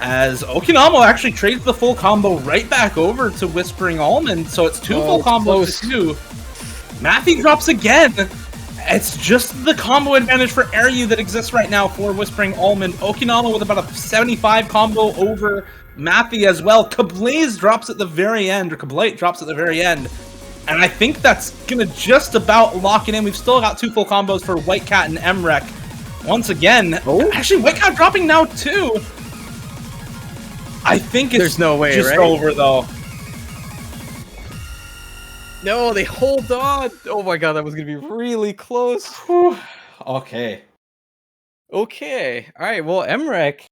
as Okinamo actually trades the full combo right back over to Whispering Almond, so it's two full combos to two. Matthew drops again. It's just the combo advantage for Ryu that exists right now for Whispering Almond. Okinamo with about a 75 combo over Matthew as well. Kablaze drops at the very end, or Kablate drops at the very end. And I think that's gonna just about lock it in. We've still got two full combos for White Cat and Emrek. Once again, actually White Cat dropping now too. I think it's no way, just right? over though. No, they hold on. Oh my god, that was gonna be really close. Whew. Okay. Okay. All right. Well, Emrek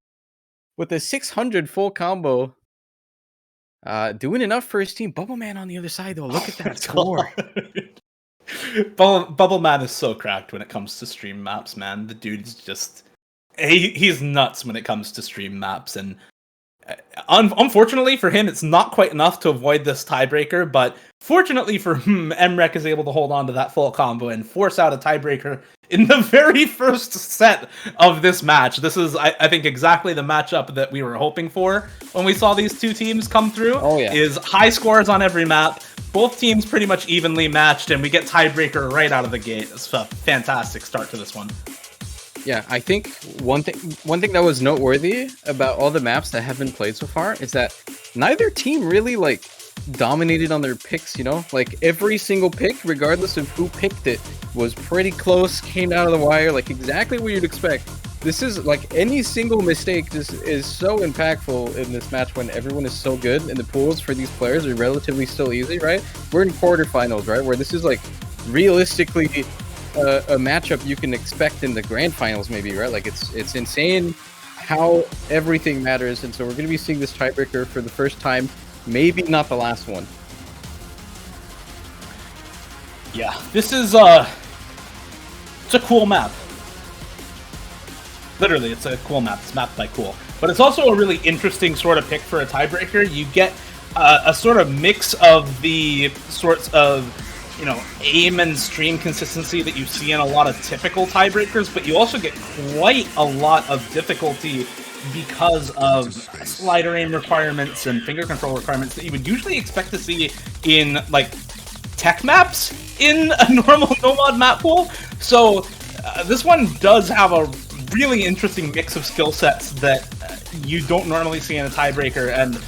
with a 600 full combo, doing enough for his team. Bubble Man on the other side, though. Look at that score. Bubble Man is so cracked when it comes to stream maps, man. The dude's just he's nuts when it comes to stream maps, and unfortunately for him, it's not quite enough to avoid this tiebreaker, but fortunately for him, Emrek is able to hold on to that full combo and force out a tiebreaker in the very first set of this match. This is, I think, exactly the matchup that we were hoping for when we saw these two teams come through. Oh, yeah. Is high scores on every map, both teams pretty much evenly matched, and we get tiebreaker right out of the gate. It's a fantastic start to this one. Yeah, I think one thing that was noteworthy about all the maps that have been played so far is that neither team really like dominated on their picks, you know? Like every single pick, regardless of who picked it, was pretty close, came out of the wire, like exactly what you'd expect. This is like any single mistake just is so impactful in this match when everyone is so good and the pools for these players are relatively still easy, right? We're in quarterfinals, right? Where this is like realistically a matchup you can expect in the grand finals, maybe, right? Like it's insane how everything matters, and so we're going to be seeing this tiebreaker for the first time, maybe not the last one. Yeah, this is it's a cool map. Literally, it's a cool map. It's mapped by cool, but it's also a really interesting sort of pick for a tiebreaker. You get a sort of mix of the sorts of, you know, aim and stream consistency that you see in a lot of typical tiebreakers, but you also get quite a lot of difficulty because of slider aim requirements and finger control requirements that you would usually expect to see in like tech maps in a normal no-mod map pool. So this one does have a really interesting mix of skill sets that you don't normally see in a tiebreaker, and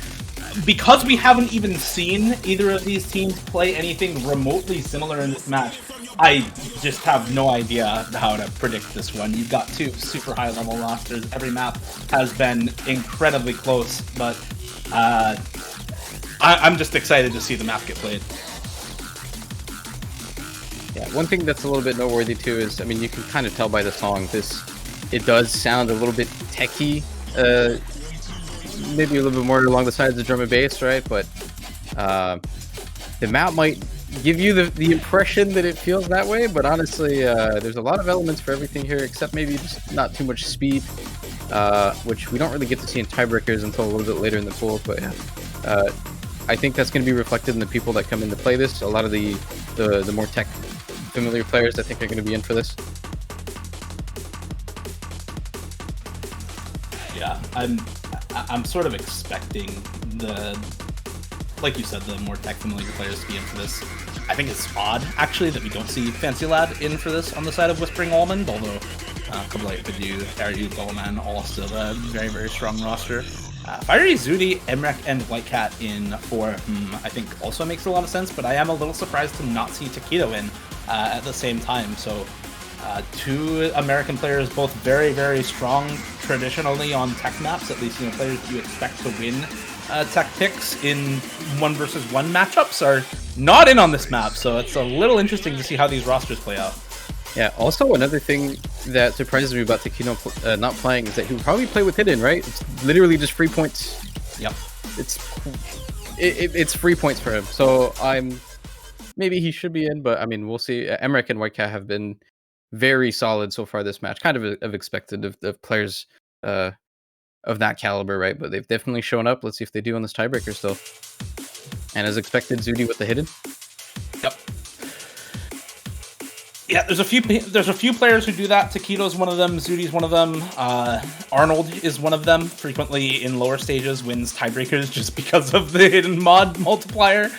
because we haven't even seen either of these teams play anything remotely similar in this match, I just have no idea how to predict this one. You've got two super high-level rosters. Every map has been incredibly close, but I'm just excited to see the map get played. Yeah, one thing that's a little bit noteworthy too is, I mean, you can kind of tell by the song, it does sound a little bit techy, maybe a little bit more along the sides of drum and bass, right? But the map might give you the impression that it feels that way, but honestly, there's a lot of elements for everything here, except maybe just not too much speed, which we don't really get to see in tiebreakers until a little bit later in the pool. But I think that's going to be reflected in the people that come in to play this. A lot of the more tech familiar players, I think, are going to be in for this. Yeah, I'm sort of expecting like you said, the more tech familiar players to be in for this. I think it's odd, actually, that we don't see Fancy Lad in for this on the side of Whispering Almond, although Kablite, Badu, Ryu, Bowman, all still a very, very strong roster. Fiery Zudi, Emrek, and White Cat in for, I think also makes a lot of sense, but I am a little surprised to not see Taquito in at the same time. So two American players, both very, very strong traditionally on tech maps, at least, you know, players you expect to win tech picks in 1-versus-1 matchups are not in on this map, so it's a little interesting to see how these rosters play out. Yeah, also another thing that surprises me about Taquito not playing is that he would probably play with Hidden, right? It's literally just free points. Yep. It's free points for him, so maybe he should be in, but I mean, we'll see. Emrek and White Cat have been very solid so far this match, kind of expected of players of that caliber, right? But they've definitely shown up. Let's see if they do on this tiebreaker still. And as expected, Zudi with the hidden. Yep. Yeah, there's a few players who do that. Taquito's one of them. Zudi's one of them. Arnold is one of them. Frequently in lower stages wins tiebreakers just because of the hidden mod multiplier.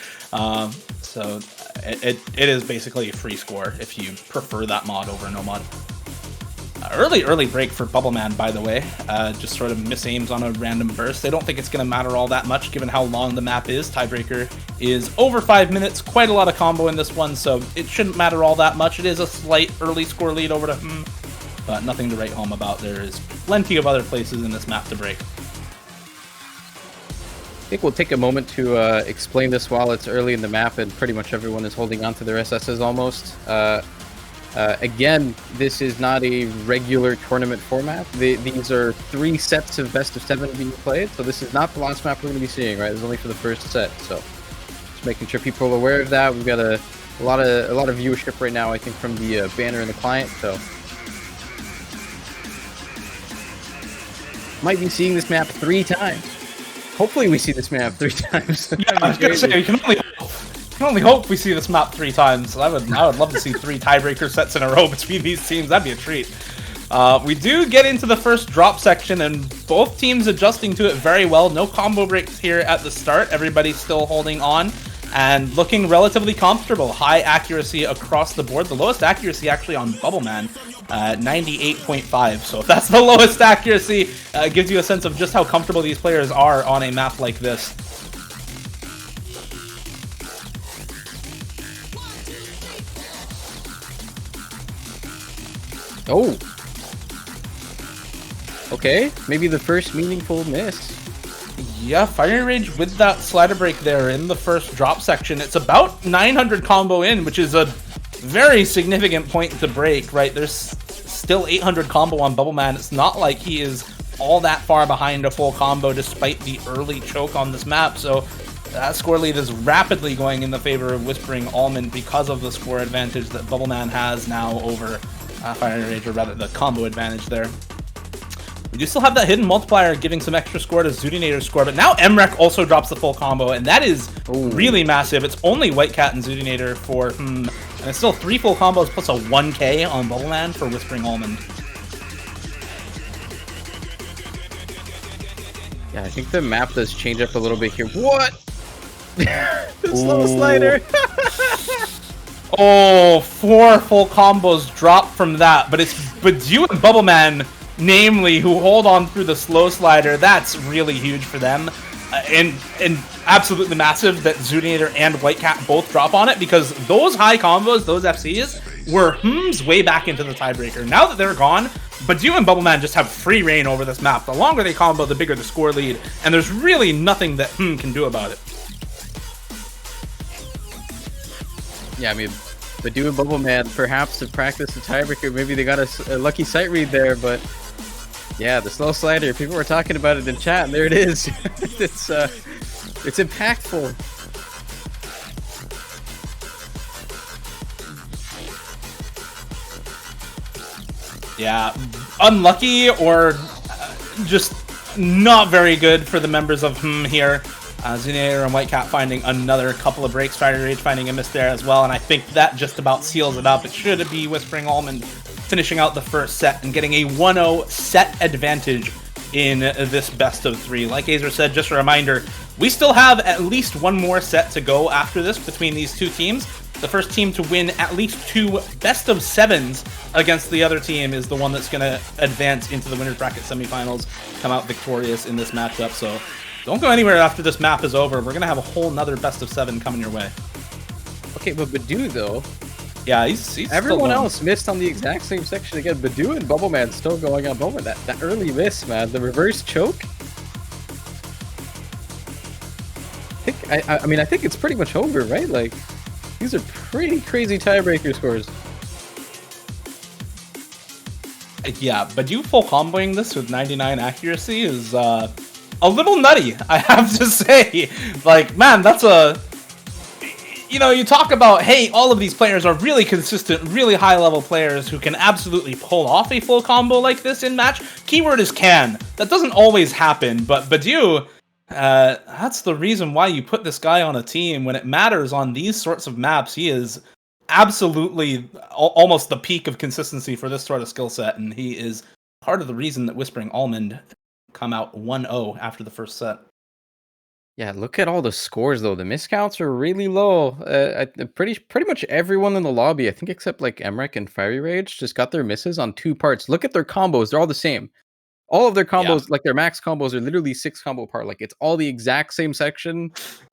So it is basically a free score if you prefer that mod over no mod. Early break for Bubbleman, by the way. Just sort of misaims on a random burst. I don't think it's going to matter all that much given how long the map is. Tiebreaker is over 5 minutes. Quite a lot of combo in this one, so it shouldn't matter all that much. It is a slight early score lead over to but nothing to write home about. There is plenty of other places in this map to break. I think we'll take a moment to explain this while it's early in the map and pretty much everyone is holding on to their SSs almost. Again, this is not a regular tournament format. These are 3 sets of best of 7 being played, so this is not the last map we're going to be seeing, right? This is only for the first set, so just making sure people are aware of that. We've got a lot of viewership right now, I think, from the banner and the client, so might be seeing this map 3 times. Hopefully, we see this map 3 times. Yeah, I was going to say, we can only hope we see this map 3 times. I would love to see 3 tiebreaker sets in a row between these teams. That'd be a treat. We do get into the first drop section, and both teams adjusting to it very well. No combo breaks here at the start. Everybody's still holding on and looking relatively comfortable. High accuracy across the board. The lowest accuracy actually on Bubbleman, 98.5. So if that's the lowest accuracy, it gives you a sense of just how comfortable these players are on a map like this. Oh. Okay, maybe the first meaningful miss. Yeah, Fire Rage with that slider break there in the first drop section. It's about 900 combo in, which is a very significant point to break, right? There's still 800 combo on Bubbleman. It's not like he is all that far behind a full combo despite the early choke on this map. So that score lead is rapidly going in the favor of Whispering Almond because of the score advantage that Bubbleman has now over Fire Rage, or rather the combo advantage there. We do still have that hidden multiplier giving some extra score to Zudinator's score, but now Emrek also drops the full combo, and that is really massive. It's only White Cat and Zudinator for, and it's still 3 full combos plus a 1k on Bubbleman for Whispering Almond. Yeah, I think the map does change up a little bit here. What? The slow slider. Oh, 4 full combos drop from that, but it's Badu and Bubbleman, namely, who hold on through the slow slider. That's really huge for them, and absolutely massive that Zudinator and White Cat both drop on it, because those high combos, those FCs, were way back into the tiebreaker. Now that they're gone, Badu and Bubbleman just have free reign over this map. The longer they combo, the bigger the score lead, and there's really nothing that can do about it. Yeah, I mean, Badu and Bubbleman perhaps to practice the tiebreaker. Maybe they got a lucky sight read there, but yeah, the slow slider. People were talking about it in chat, and there it is. It's impactful. Yeah, unlucky or just not very good for the members of here. Zudinator and White Cat finding another couple of breaks. Fire Rage finding a miss there as well, and I think that just about seals it up. It should be Whispering Almond finishing out the first set and getting a 1-0 set advantage in this best of 3. Like Azer said, just a reminder, we still have at least 1 more set to go after this between these 2 teams. The first team to win at least 2 best of 7s against the other team is the one that's going to advance into the winner's bracket semifinals, come out victorious in this matchup. So don't go anywhere after this map is over. We're going to have a whole nother best of 7 coming your way. Okay, but Badu, though, yeah, he's everyone else missed on the exact same section again. Badu and Bubbleman still going on Bubbleman. That early miss, man. The reverse choke. I think it's pretty much over, right? Like, these are pretty crazy tiebreaker scores. Yeah, Badu full comboing this with 99 accuracy is a little nutty, I have to say. Like, man, that's a... You know, you talk about, hey, all of these players are really consistent, really high-level players who can absolutely pull off a full combo like this in match. Keyword is can. That doesn't always happen, but Badu, That's the reason why you put this guy on a team when it matters on these sorts of maps. He is absolutely almost the peak of consistency for this sort of skill set, and he is part of the reason that Whispering Almond come out 1-0 after the first set. Yeah, look at all the scores though. The miscounts are really low. Pretty much everyone in the lobby, I think except like Emmerich and Fiery Rage, just got their misses on 2 parts. Look at their combos; they're all the same. All of their Yeah. combos, like their max combos, are literally 6 combo apart. Like it's all the exact same section.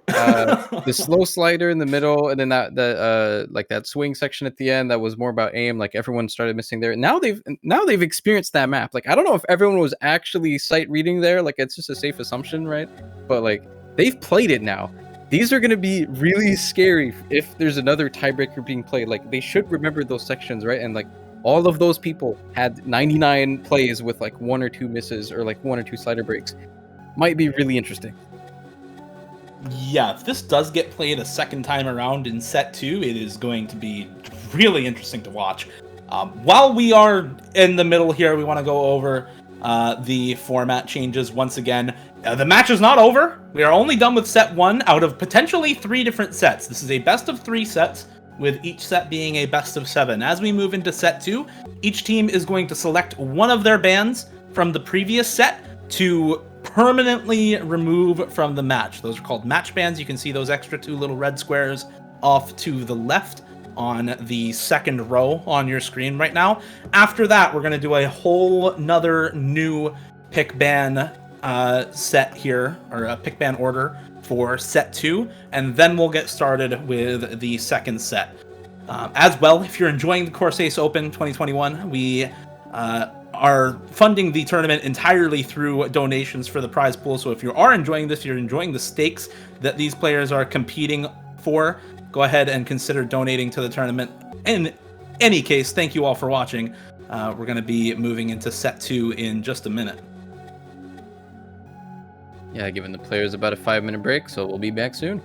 The slow slider in the middle, and then the like that swing section at the end that was more about aim. Like everyone started missing there. Now they've experienced that map. Like I don't know if everyone was actually sight reading there. Like it's just a safe assumption, right? But like they've played it now. These are going to be really scary if there's another tiebreaker being played. Like they should remember those sections, right? And like all of those people had 99 plays with like 1 or 2 misses or like 1 or 2 slider breaks. Might be really interesting. Yeah, if this does get played a second time around in set 2, it is going to be really interesting to watch. While we are in the middle here, we want to go over the format changes once again. The match is not over. We are only done with set 1 out of potentially 3 different sets. This is a best of 3 sets, with each set being a best of 7. As we move into set 2, each team is going to select one of their bands from the previous set to permanently remove from the match. Those are called match bands. You can see those extra 2 little red squares off to the left on the second row on your screen right now. After that, we're going to do a whole nother new pick ban set here, or a pick ban order for set 2, and then we'll get started with the second set. As well, if you're enjoying the Corsace Open 2021, we are funding the tournament entirely through donations for the prize pool. So if you are enjoying this, you're enjoying the stakes that these players are competing for, go ahead and consider donating to the tournament. In any case, thank you all for watching. We're going to be moving into set 2 in just a minute. Yeah, giving the players about a 5-minute break, so we'll be back soon.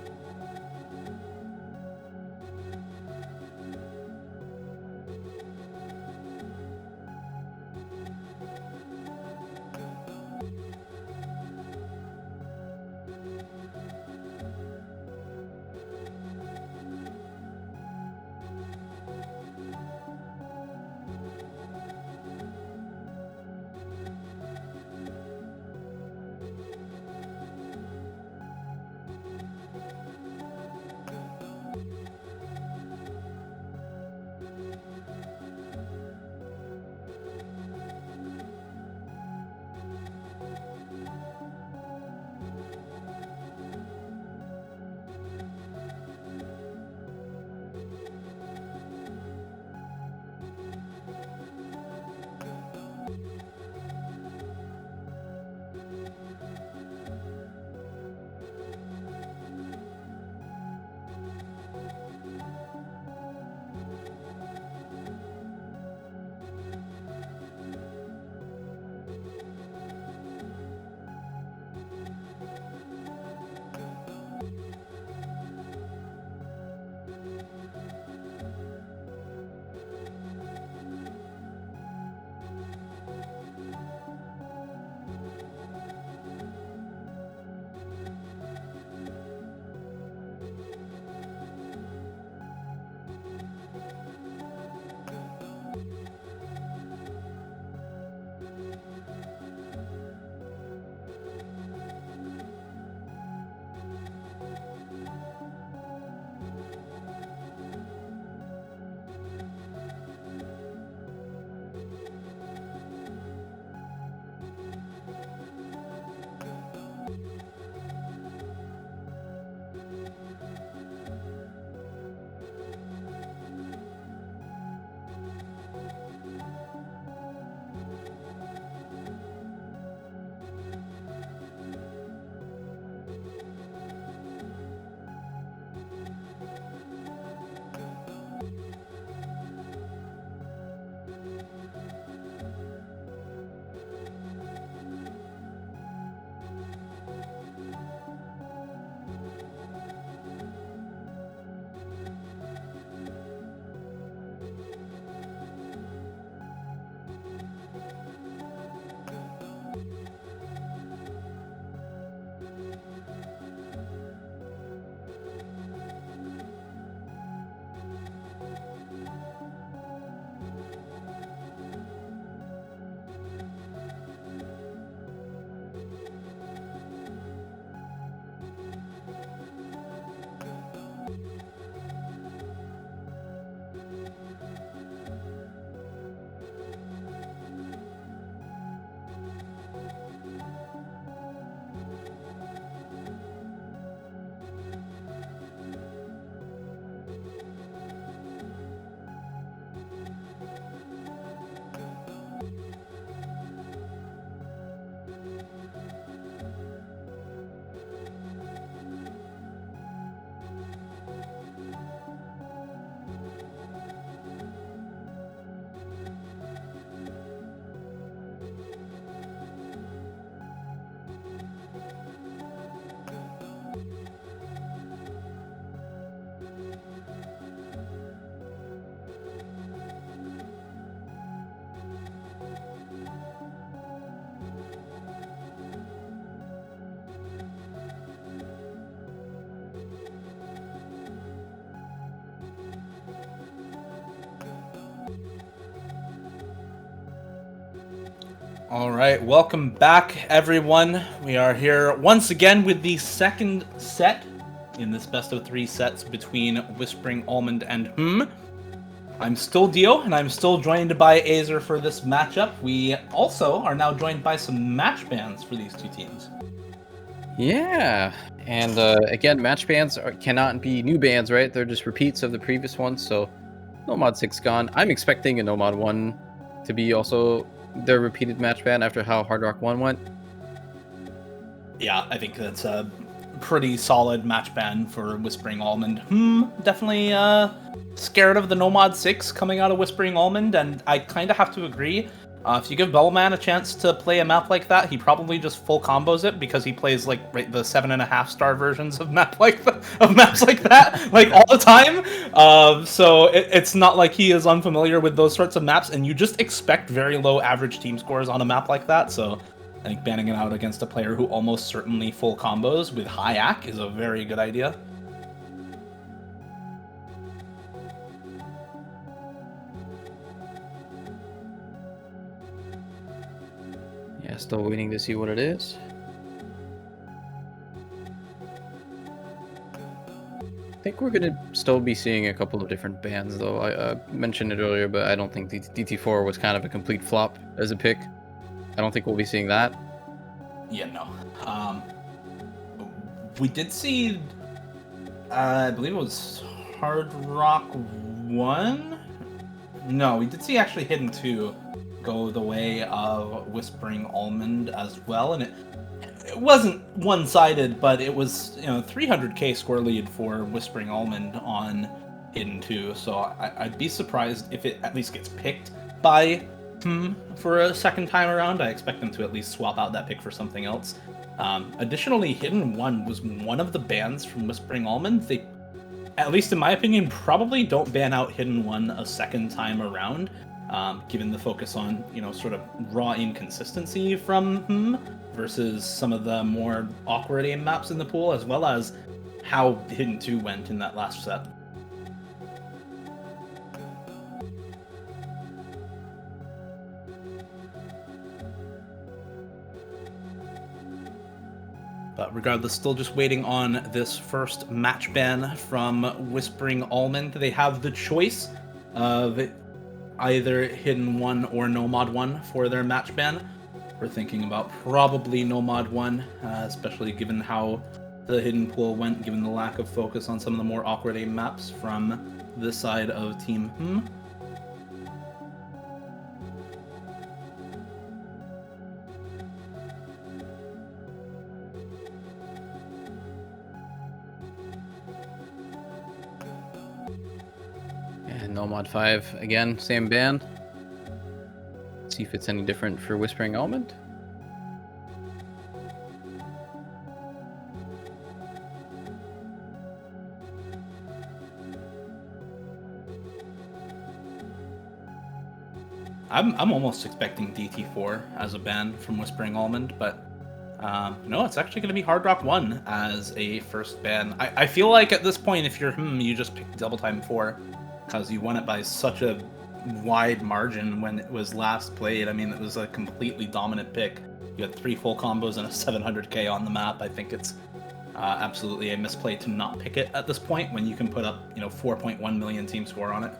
All right, welcome back, everyone. We are here once again with the second set in this best of 3 sets between Whispering Almond and I'm still Dio, and I'm still joined by Azer for this matchup. We also are now joined by some match bans for these two teams. Yeah, and again, match bans cannot be new bans, right? They're just repeats of the previous ones, so no mod 6 gone. I'm expecting a no mod 1 to be also their repeated match ban after how Hard Rock 1 went. Yeah, I think that's a pretty solid match ban for Whispering Almond. Definitely scared of the no mod 6 coming out of Whispering Almond, and I kind of have to agree. If you give Bellman a chance to play a map like that, he probably just full combos it because he plays like the 7.5-star versions of maps like that, like all the time. So it's not like he is unfamiliar with those sorts of maps, and you just expect very low average team scores on a map like that. So I think banning it out against a player who almost certainly full combos with high AC is a very good idea. Yeah, still waiting to see what it is. I think we're gonna still be seeing a couple of different bans, though. I mentioned it earlier, but I don't think DT4 was kind of a complete flop as a pick. I don't think we'll be seeing that. Yeah, no. We did see, I believe it was Hard Rock 1? No, we did see actually Hidden 2 go the way of Whispering Almond as well, and it wasn't one-sided, but it was 300k score lead for Whispering Almond on Hidden 2, so I'd be surprised if it at least gets picked by for a second time around. I expect them to at least swap out that pick for something else. Additionally, Hidden 1 was one of the bans from Whispering Almond. They, at least in my opinion, probably don't ban out Hidden 1 a second time around, given the focus on, sort of raw inconsistency from versus some of the more awkward aim maps in the pool, as well as how Hidden 2 went in that last set. But regardless, still just waiting on this first match ban from Whispering Almond. They have the choice of either Hidden 1 or No Mod 1 for their match ban. We're thinking about probably No Mod 1, especially given how the Hidden pool went, given the lack of focus on some of the more awkward aim maps from this side of Team And no mod 5 again, same ban. See if it's any different for Whispering Almond. I'm almost expecting DT4 as a ban from Whispering Almond, but no, it's actually going to be Hard Rock 1 as a first ban. I feel like at this point, if you're you just pick Double Time 4, because you won it by such a wide margin when it was last played. I mean, it was a completely dominant pick. You had 3 full combos and a 700k on the map. I think it's absolutely a misplay to not pick it at this point when you can put up 4.1 million team score on it.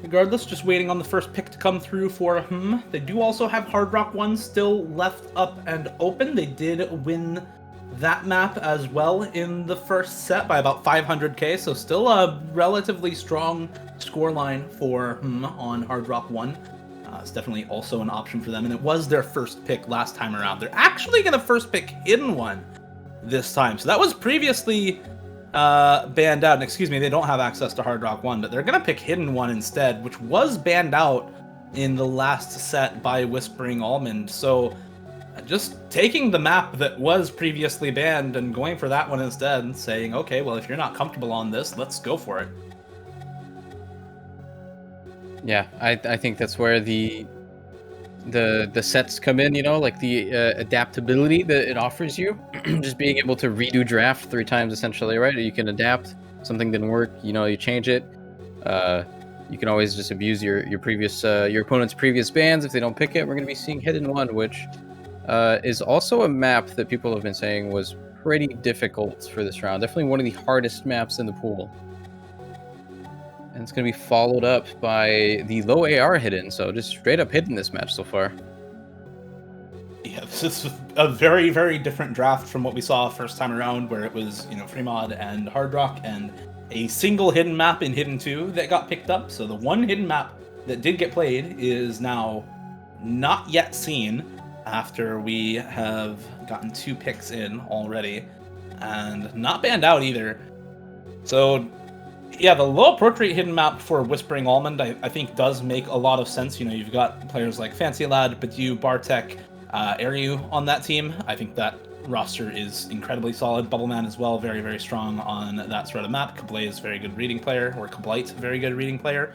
Regardless, just waiting on the first pick to come through for They do also have Hard Rock 1 still left up and open. They did win that map as well in the first set by about 500k, so still a relatively strong scoreline for on Hard Rock 1. It's definitely also an option for them, and it was their first pick last time around. They're actually going to first pick Hidden 1 this time. So that was previously banned out. And excuse me, they don't have access to Hard Rock 1, but they're going to pick Hidden 1 instead, which was banned out in the last set by Whispering Almond. So just taking the map that was previously banned and going for that one instead and saying, okay, well, if you're not comfortable on this, let's go for it. Yeah, I think that's where the sets come in, you know, like the adaptability that it offers you. Just being able to redo draft 3 times essentially, right? You can adapt. Something didn't work, you know, you change it. Uh, you can always just abuse your previous your opponent's previous bans if they don't pick it. We're going to be seeing Hidden One, which is also a map that people have been saying was pretty difficult for this round. Definitely one of the hardest maps in the pool. And it's going to be followed up by the low AR hidden. So just straight up hidden this match so far. Yeah, this is a very, very different draft from what we saw first time around, where it was, you know, free mod and hard rock and a single hidden map in Hidden 2 that got picked up. So the one hidden map that did get played is now not yet seen after we have gotten 2 picks in already and not banned out either. So yeah, the low approach rate hidden map for Whispering Almond, I think, does make a lot of sense. You know, you've got players like Fancy Lad, Badu, Bartek, Ariu on that team. I think that roster is incredibly solid. Bubbleman as well, very, very strong on that sort of map. Kablaze is a very good reading player, or Kablite, very good reading player.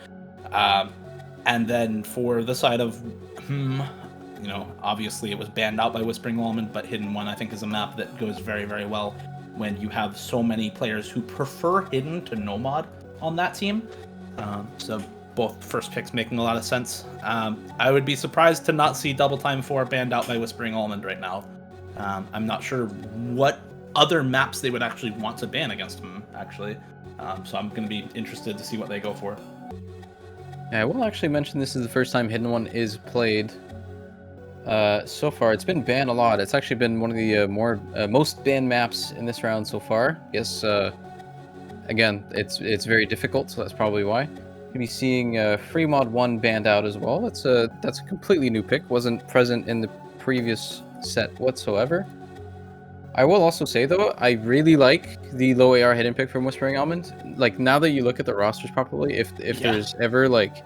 And then for the side of, you know, obviously it was banned out by Whispering Almond, but Hidden One, I think, is a map that goes very, very well when you have so many players who prefer Hidden to no mod on that team. So both first picks making a lot of sense. I would be surprised to not see Double Time 4 banned out by Whispering Almond right now. I'm not sure what other maps they would actually want to ban against him, actually. So I'm going to be interested to see what they go for. Yeah, I will actually mention this is the first time Hidden One is played. So far, it's been banned a lot. It's actually been one of the most banned maps in this round so far. Yes, again, it's very difficult, so that's probably why. You'll be seeing Free Mod 1 banned out as well. That's a completely new pick. Wasn't present in the previous set whatsoever. I will also say though, I really like the low AR hidden pick from Whispering Almond. Like now that you look at the rosters properly, if there's ever like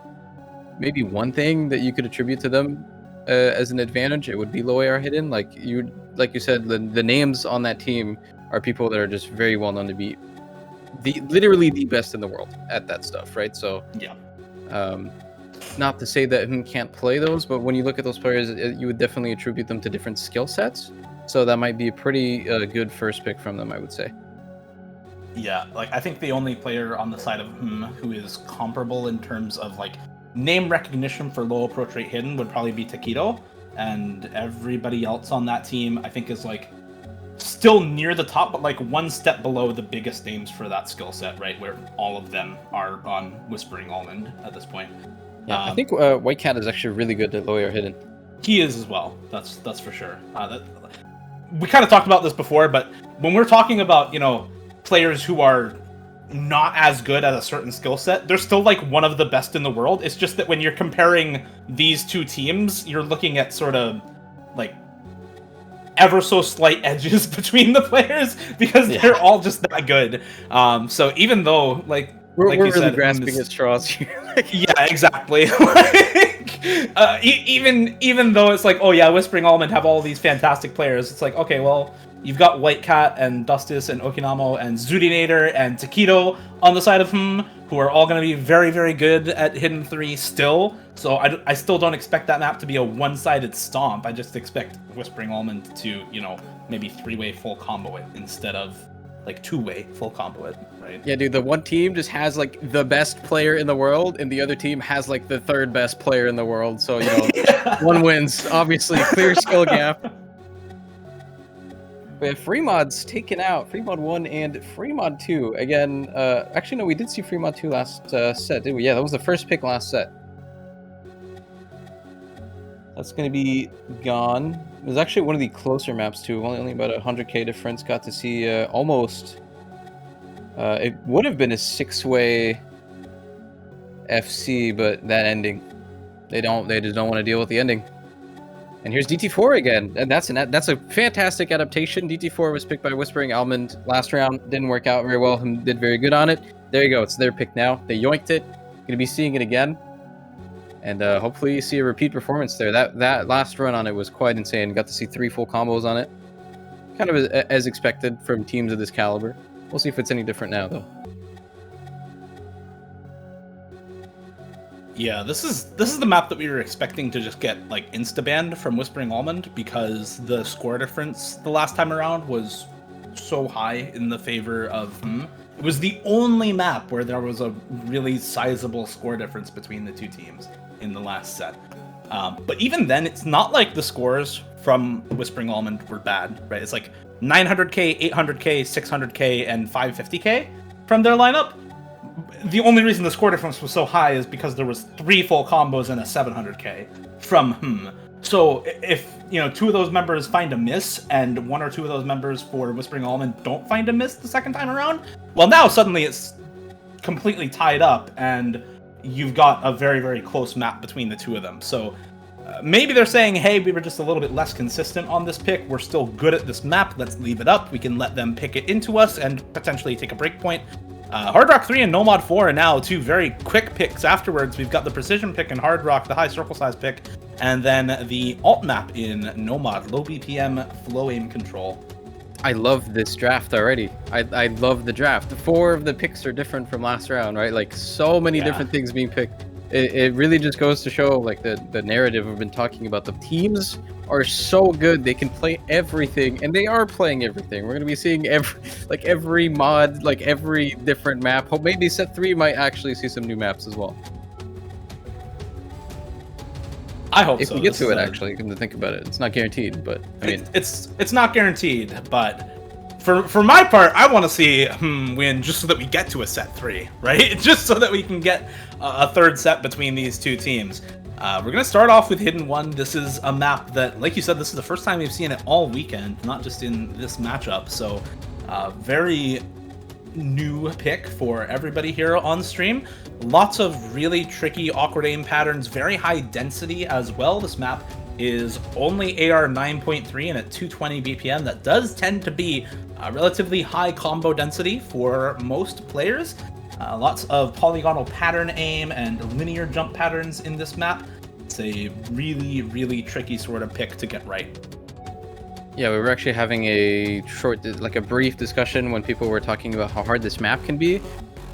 maybe one thing that you could attribute to them as an advantage, it would be low AR hidden. Like you said, the names on that team are people that are just very well known to be literally the best in the world at that stuff, right? So yeah, not to say that him can't play those, but when you look at those players, you would definitely attribute them to different skill sets. So that might be a pretty good first pick from them, I would say. Yeah, like I think the only player on the side of him who is comparable in terms of like name recognition for low approach rate hidden would probably be Taquito, and everybody else on that team I think is like still near the top, but like one step below the biggest names for that skill set, right? Where all of them are on Whispering Almond at this point. Yeah, I think White Cat is actually really good at low AR hidden. He is as well. That's for sure. We kind of talked about this before, but when we're talking about, you know, players who are not as good at a certain skill set, they're still like one of the best in the world. It's just that when you're comparing these two teams, you're looking at sort of like ever so slight edges between the players because they're all just that good. So even though like we're you really said, grasping at straws here. Yeah, exactly. Even though it's like, oh yeah, Whispering Almond have all these fantastic players, it's like, okay, well, you've got White Cat and Dustis and Okinamo and Zudinator and Taquito on the side of him, who are all going to be very, very good at Hidden 3 still. So I still don't expect that map to be a one-sided stomp. I just expect Whispering Almond to, you know, maybe 3-way full combo it instead of like 2-way full combo it, right? Yeah, dude, the one team just has like the best player in the world, and the other team has like the third best player in the world. So, you know, one wins, obviously, clear skill gap. We have Free Mod's taken out, Free Mod 1 and Free Mod 2. Again, actually, no, we did see Free Mod 2 last set, didn't we? Yeah, that was the first pick last set. That's going to be gone. It was actually one of the closer maps, too. Only about 100k difference. Got to see almost... it would have been a 6-way FC, but that ending. They just don't want to deal with the ending. And here's DT4 again, and that's a fantastic adaptation. DT4 was picked by Whispering Almond last round. Didn't work out very well. He did very good on it. There you go. It's their pick now. They yoinked it. Going to be seeing it again. And hopefully you see a repeat performance there. That last run on it was quite insane. Got to see 3 full combos on it. Kind of as expected from teams of this caliber. We'll see if it's any different now, though. Yeah, this is the map that we were expecting to just get like insta banned from Whispering Almond, because the score difference the last time around was so high in the favor of It was the only map where there was a really sizable score difference between the two teams in the last set. But even then, it's not like the scores from Whispering Almond were bad, right? It's like 900k, 800k, 600k, and 550k from their lineup. The only reason the score difference was so high is because there was 3 full combos and a 700k from So if, you know, 2 of those members find a miss and 1 or 2 of those members for Whispering Almond don't find a miss the second time around, well, now suddenly it's completely tied up and you've got a very, very close map between the 2 of them. So maybe they're saying, hey, we were just a little bit less consistent on this pick. We're still good at this map. Let's leave it up. We can let them pick it into us and potentially take a break point. Hard Rock 3 and Nomad 4 are now 2 very quick picks afterwards. We've got the Precision pick in Hard Rock, the high circle size pick, and then the alt map in Nomad, low BPM, flow aim control. I love this draft already. I love the draft. 4 of the picks are different from last round, right? Like, so many different things being picked. It really just goes to show, like, the narrative we've been talking about. The teams are so good. They can play everything, and they are playing everything. We're going to be seeing every mod, like, every different map. Hope maybe set 3 might actually see some new maps as well. I hope if so. we get to it, actually, come to think about it. It's not guaranteed, but I mean, it's not guaranteed, but for my part, I want to see win just so that we get to a set 3, right? Just so that we can get a third set between these 2 teams. We're gonna start off with Hidden One. This is a map that, like you said, this is the first time we've seen it all weekend, not just in this matchup. So, very new pick for everybody here on stream. Lots of really tricky, awkward aim patterns, very high density as well. This map is only AR 9.3 and at 220 BPM. That does tend to be a relatively high combo density for most players. Lots of polygonal pattern aim and linear jump patterns in this map. It's a really, really tricky sort of pick to get right. Yeah, we were actually having a brief discussion when people were talking about how hard this map can be.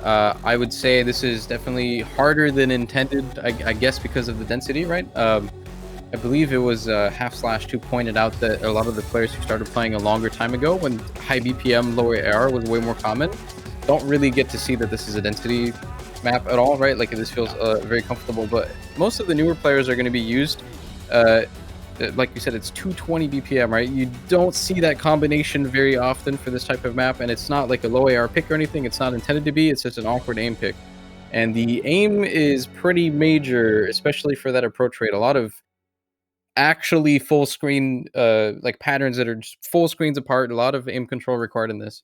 I would say this is definitely harder than intended, I guess, because of the density, right? I believe it was Half/2 who pointed out that a lot of the players who started playing a longer time ago, when high BPM, lower AR was way more common, don't really get to see that this is a density map at all, right? Like, this feels very comfortable, but most of the newer players are going to be used. Like you said, it's 220 BPM, right? You don't see that combination very often for this type of map, and it's not like a low AR pick or anything. It's not intended to be. It's just an awkward aim pick. And the aim is pretty major, especially for that approach rate. A lot of actually full screen like patterns that are just full screens apart. A lot of aim control required in this.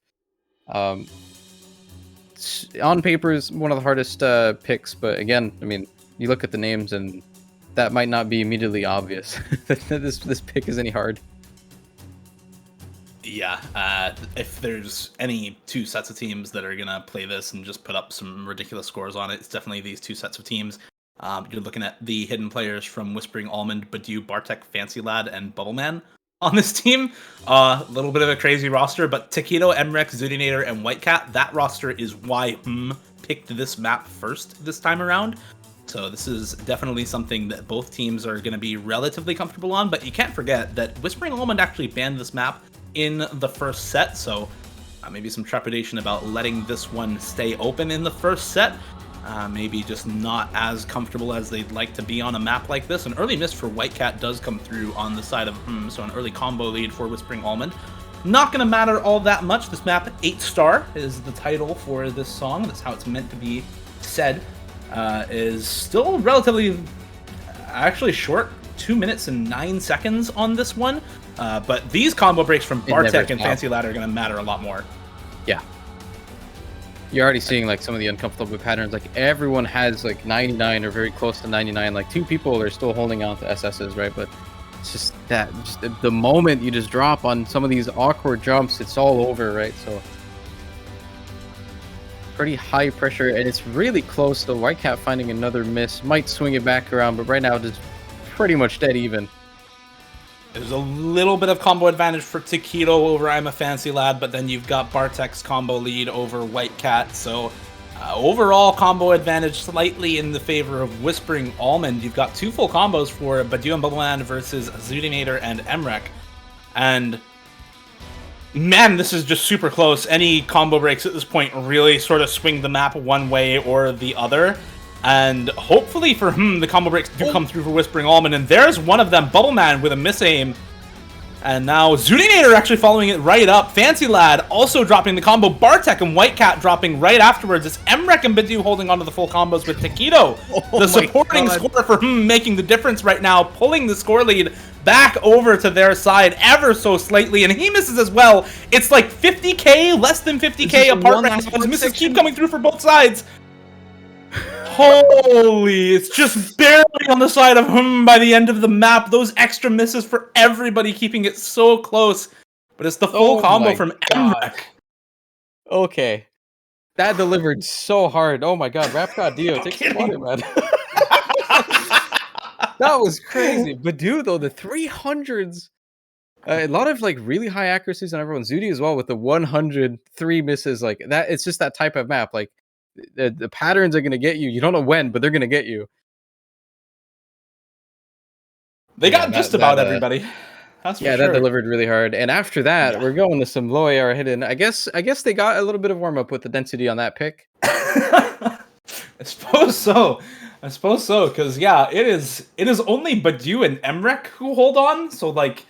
On paper is one of the hardest picks, but again, I mean, you look at the names and that might not be immediately obvious that this pick is any hard. Yeah, if there's any 2 sets of teams that are gonna play this and just put up some ridiculous scores on it, it's definitely these 2 sets of teams. You're looking at the hidden players from Whispering Almond, Badu, Bartek, Fancy Lad, and Bubbleman on this team. A little bit of a crazy roster, but Taquito, Emrex, Zudinator, and Whitecat, that roster is why picked this map first this time around. So this is definitely something that both teams are going to be relatively comfortable on, but you can't forget that Whispering Almond actually banned this map in the first set, so maybe some trepidation about letting this one stay open in the first set. Maybe just not as comfortable as they'd like to be on a map like this. An early miss for Whitecat does come through on the side of so an early combo lead for Whispering Almond. Not going to matter all that much. This map, 8-star, is the title for this song. That's how it's meant to be said. Is still relatively actually short, 2 minutes and 9 seconds on this one. But these combo breaks from Bartek and Fancy Lad are going to matter a lot more. Yeah. You're already seeing like some of the uncomfortable patterns. Like, everyone has like 99 or very close to 99. Like, 2 people are still holding on to SSs, right? But it's just that, the moment you just drop on some of these awkward jumps, it's all over, right? So pretty high pressure, and it's really close. The Whitecat finding another miss might swing it back around, but right now it's pretty much dead even. There's a little bit of combo advantage for Taquito over I'm a Fancy Lad, but then you've got Bartek's combo lead over Whitecat, so Overall combo advantage slightly in the favor of Whispering Almond. You've got 2 full combos for Badu and Bubbleman versus Zudinator and Emrek. And man, this is just super close. Any combo breaks at this point really sort of swing the map one way or the other. And hopefully for him, the combo breaks do come through for Whispering Almond. And there's one of them, Bubbleman with a miss-aim. And now Zudinator actually following it right up. Fancy Lad also dropping the combo. Bartek and Whitecat dropping right afterwards. It's Emrek and Badu holding onto the full combos with Taquito. The supporting score for him making the difference right now, pulling the score lead back over to their side ever so slightly. And he misses as well. It's like 50k, less than 50k apart right now. His misses keep coming through for both sides. Holy, it's just barely on the side of him by the end of the map. Those extra misses for everybody, keeping it so close. But it's the full combo from Emrek. Okay. That delivered so hard. Oh my god, Rap God Dio, take some water, man. That was crazy. But dude, though, the 300s, a lot of like really high accuracies on everyone. Zudi as well with the 103 misses. Like that, it's just that type of map. Like the patterns are gonna get you. You don't know when, but they're gonna get you. They got just about everybody. That's for sure. That delivered really hard. And after that, we're going to some low AR hidden. I guess they got a little bit of warm up with the density on that pick. I suppose so. Because yeah, it is only Badu and Emrek who hold on. So like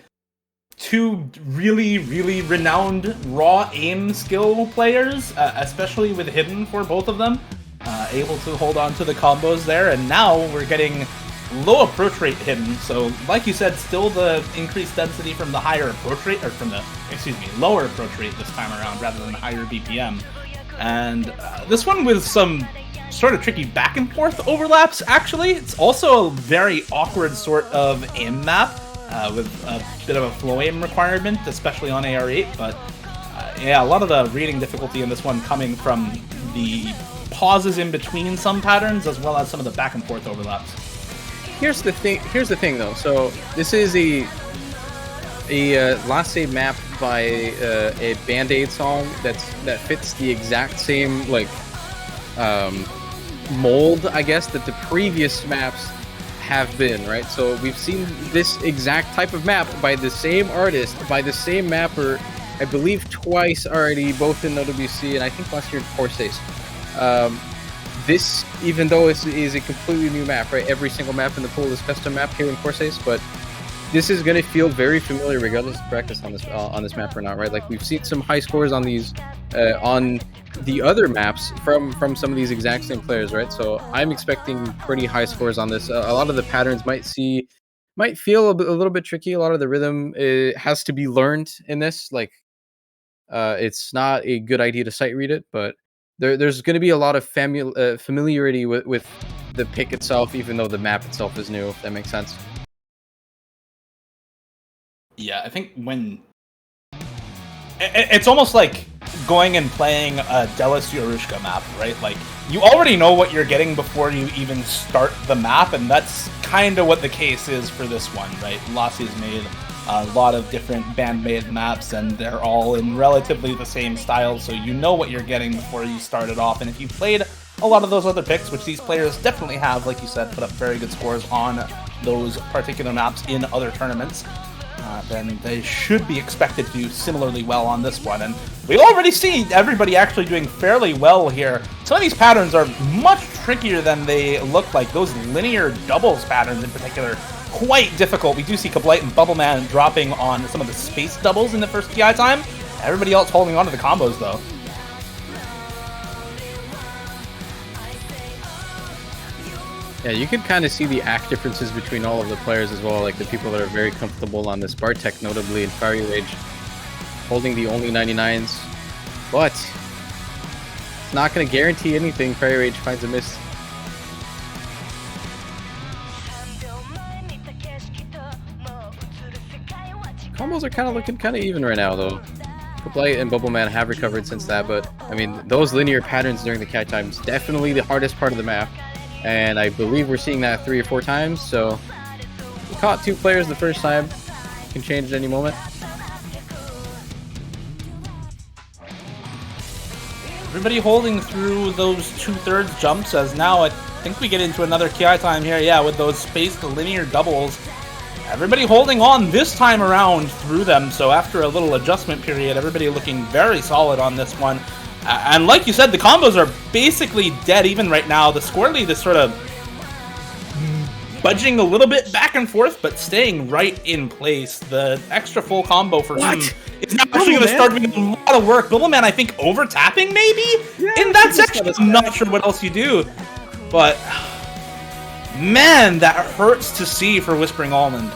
2 really, really renowned raw aim skill players, especially with hidden for both of them, able to hold on to the combos there. And now we're getting low approach rate hidden. So like you said, still the increased density from the higher approach rate, or from the, lower approach rate this time around rather than higher BPM. And this one with some sort of tricky back and forth overlaps, actually. It's also a very awkward sort of aim map. With a bit of a flow aim requirement, especially on AR8, but yeah, a lot of the reading difficulty in this one coming from the pauses in between some patterns, as well as some of the back and forth overlaps. Here's the thing though. So this is a Last Save map by a Band-Aid song that fits the exact same like mold, I guess, that the previous maps have been, right? So we've seen this exact type of map by the same artist, by the same mapper, I believe twice already, both in OWC and I think last year in Corsace. This, even though it is a completely new map, right? Every single map in the pool is custom map here in Corsace, but this is going to feel very familiar regardless of practice on this map or not, right? Like we've seen some high scores on these on the other maps from some of these exact same players, right? So I'm expecting pretty high scores on this. A lot of the patterns might feel a little bit tricky. A lot of the rhythm has to be learned in this. Like it's not a good idea to sight read it, but there's going to be a lot of familiarity with the pick itself, even though the map itself is new, if that makes sense. Yeah, I think when it's almost like going and playing a Delis Yorushka map, right? Like you already know what you're getting before you even start the map, and that's kind of what the case is for this one, right? Lassie's made a lot of different band-made maps, and they're all in relatively the same style, so you know what you're getting before you start it off. And if you played a lot of those other picks, which these players definitely have, like you said, put up very good scores on those particular maps in other tournaments, then they should be expected to do similarly well on this one. And we already see everybody actually doing fairly well here. Some of these patterns are much trickier than they look like. Those linear doubles patterns in particular, quite difficult. We do see Kablite and Bubbleman dropping on some of the space doubles in the first PI time. Everybody else holding on to the combos, though. Yeah, you can kind of see the act differences between all of the players as well, like the people that are very comfortable on this Bartek, notably in Fiery Rage, holding the only 99s, but it's not going to guarantee anything. Fiery Rage finds a miss. Combos are kind of looking kind of even right now, though. Kablite and Bubbleman have recovered since that, but I mean, those linear patterns during the cat times, definitely the hardest part of the map. And I believe we're seeing that 3 or 4 times, so we caught 2 players the first time. Can change at any moment. Everybody holding through those 2/3 jumps, as now I think we get into another KI time here, yeah, with those spaced linear doubles. Everybody holding on this time around through them, so after a little adjustment period, everybody looking very solid on this one. And like you said, the combos are basically dead even right now. The score lead is sort of budging a little bit back and forth, but staying right in place. The extra full combo for him is now actually going to start doing a lot of work. Bubbleman, I think, over-tapping maybe? Yeah, in that section, I'm not sure what else you do. But, man, that hurts to see for Whispering Almond.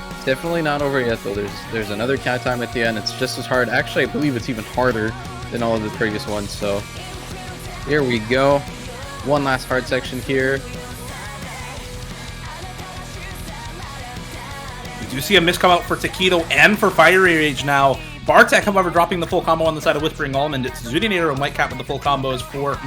It's definitely not over yet, though. There's another cat time at the end. It's just as hard. Actually, I believe it's even harder than all of the previous ones. So, here we go. One last hard section here. We do see a miss come out for Taquito and for Fiery Rage now. Bartek, however, dropping the full combo on the side of Whispering Almond. It's Zudinator and Whitecat with the full combos for